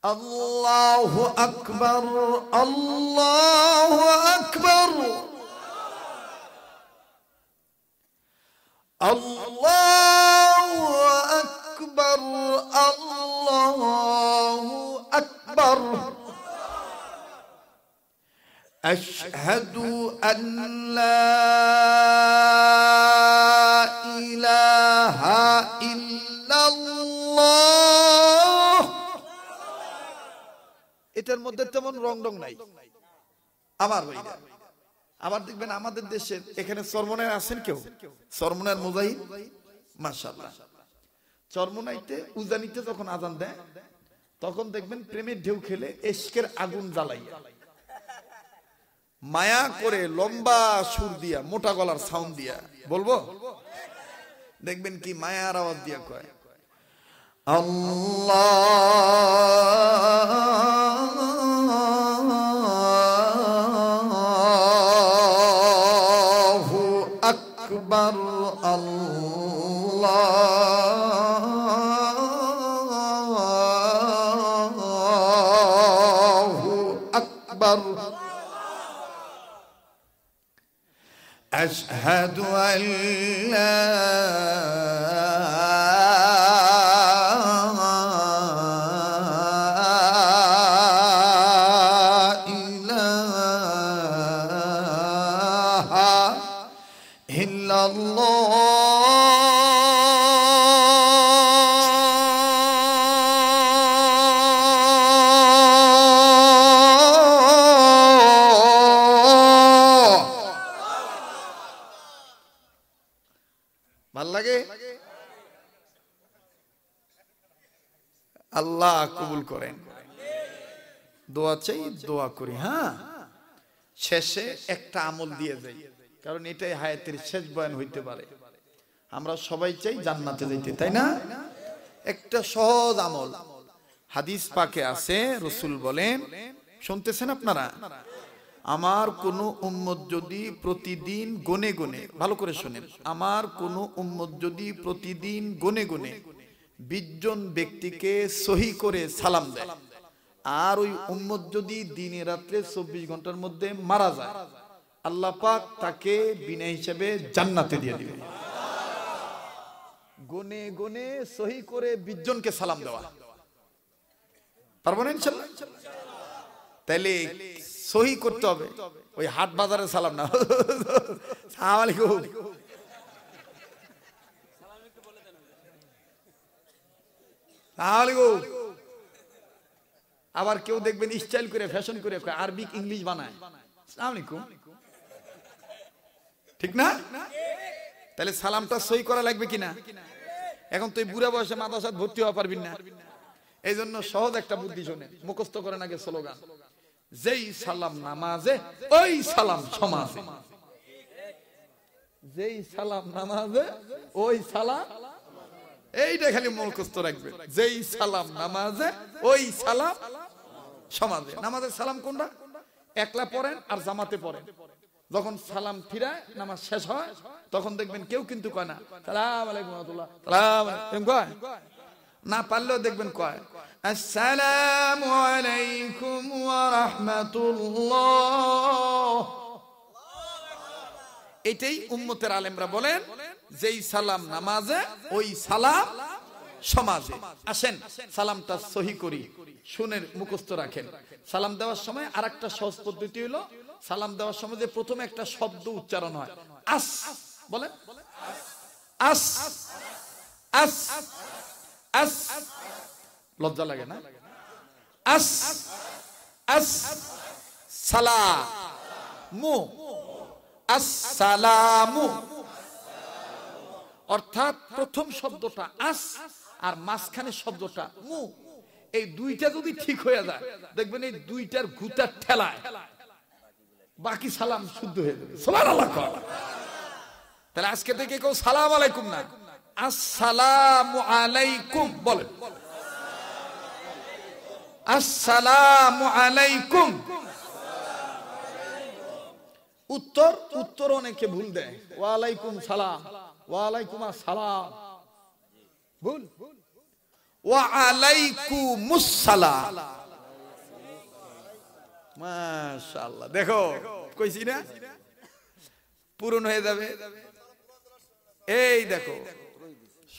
আল্লাহু আকবার, আল্লাহু আকবার, আল্লাহু আকবার, আল্লাহু আকবার, আশহাদু আন লা ইলাহা ইল্লাল্লাহ। এটার মধ্যে তেমন রং নাই আমার ভাইরা। আবার দেখবেন আমাদের দেশে এখানে চরমনায় আছেন কেউ? চরমনার মুজাহিদ, মাশাআল্লাহ। চরমনাইতে উজানিতে যখন আযান দেয়, তখন দেখবেন প্রেমের ঢেউ খেলে ইশকের আগুন জ্বালাইয়া মায়া করে লম্বা সুর দিয়া, মোটা গলার সাউন্ড দিয়া বলবো, দেখবেন কি মায়ার আওয়াজ দিয়া কয়, আল্লাহু আকবার, আল্লাহু আকবার, আশহাদু আন লা ইলাহা ইল্লাল্লাহ। ভাল লাগে? আল্লাহ কবুল করেন। দোয়া চাই, দোয়া করি। হ্যাঁ, শেষে একটা আমল দিয়ে যাই, কারণ এটাই হায়াতের শেষ বয়ান হইতে পারে। আমরা সবাই চাই জান্নাতে যেতে, তাই না? একটা সহজ আমল হাদিস পাকে আছে, রাসূল বলেন, শুনতেছেন আপনারা? আমার কোন উম্মত যদি প্রতিদিন গনে গনে, ভালো করে শুনেন, আমার কোন উম্মত যদি প্রতিদিন গনে গনে 20 জন ব্যক্তিকে সহি করে সালাম দেয়, আর ওই উম্মত যদি দিনে রাত্রে 24 ঘন্টার মধ্যে মারা যায়, আল্লাহ পাক তাকে বিনা হিসাবে জান্নাতে দিয়ে দিবেন। গনে গনে সহি করে 20 জনকে সালাম দেওয়া পারবো না ইনশাআল্লাহ? তাইলে সহি করতে হবে, ওই হাট বাজারে সালাম না। আসসালামু আলাইকুম, আবার কেউ দেখবেন স্টাইল করে, ফ্যাশন করে আরবিক ইংলিশ বানায়, আসসালামু আলাইকুম, ঠিক না? তাহলে সালামটা সহি করা লাগবে কিনা? এখন তুই বুড়া বয়সে মাদ্রাসায় ভর্তি হওয়া পারবি না। এই জন্য সহজ একটা বুদ্ধি শোনেন, মুখস্থ করেন আগে স্লোগান, যেই সালাম নামাজে ওই সালাম সমাজে, যেই সালাম নামাজে ওই সালাম এইটা খালি মুখস্থ রাখবে, যেই সালাম নামাজে ওই সালাম সমাজে। নামাজের সালাম কোনটা? একলা পড়েন আর জামাতে পড়েন। যখন সালাম ফিরায় নামাজ শেষ হয় তখন দেখবেন কেউ কিন্তু কয় না সালাম আলাইকুম ওয়া রাহমাতুল্লাহ, সালাম আলাইকুম কয় না, পারলেও দেখবেন কয় আসসালামু আলাইকুম ওয়া রাহমাতুল্লাহ। এটাই উম্মতের আলেমরা বলেন যেই সালাম নামাজে ওই সালাম সমাজে। আসেন সালামটা সহি করি, শুনে মুখস্থ রাখেন। সালাম দেওয়ার সময় আরেকটা সহজ পদ্ধতি হলো, সালাম দেওয়ার সময় যে প্রথমে একটা শব্দ উচ্চারণ হয়, আস বলেন, আস আস আস, লজ্জা লাগে না? আস আস সালামু, আসসালামু। অর্থাৎ প্রথম শব্দটা আস আর মাঝখানে শব্দটা মু, এই দুইটা যদি ঠিক হয়ে যায় দেখবেন এই দুইটার গুতার ঠেলায় বাকি সালাম শুদ্ধ হয়ে যাবে। সুবহানাল্লাহ। তাহলে আজকে থেকে কেউ সালাম আলাইকুম না, আসসালামু আলাইকুম বলেন, আসসালামু আলাইকুম। উত্তর অনেকে ভুল দেয়, ওয়ালাইকুম সালাম, ওয়ালাইকুম আসসালাম, ভুল, ওয়ালাইকুমুস সালাম। মাশাআল্লাহ, দেখো কইছি না পূরণ হয়ে যাবে। এই দেখো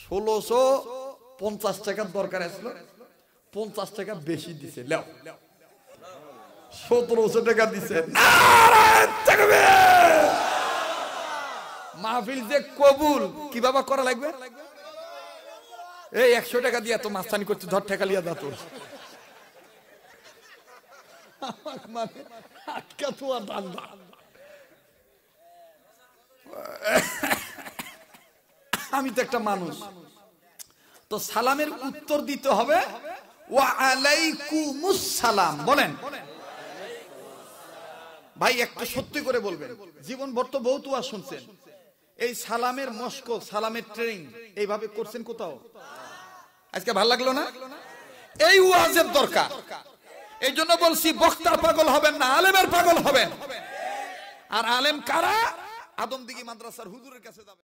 1650 টাকার দরকার আসলো, 50 টাকা বেশি দিছে, লেও 1700 টাকা দিছে। মাহফিল যে কবুল কিভাবে করা লাগবে? এই 100 টাকা দিয়ে তো মাস্তানি করতে, ধর টাকা লিয়া দাও তোর মানে আটকা তো আর দান্দা। আমি তো একটা মানুষ, তো সালামের উত্তর দিতে হবে ওয়া আলাইকুমুস সালাম বলেন। ভাই একটা সত্যি করে বলবেন, জীবন ভর তো বহুত ওয়াজ শুনছেন, এই সালামের মস্ক, সালামের ট্রেনিং এইভাবে করছেন কোথাও? আজকে ভালো লাগলো না? এই ওয়াজের দরকার। এই জন্য বলছি বক্তার পাগল হবেন না, আলেমের পাগল হবেন। আর আলেম কারা? আদমদিঘি মাদ্রাসার হুজুরের কাছে যাবেন।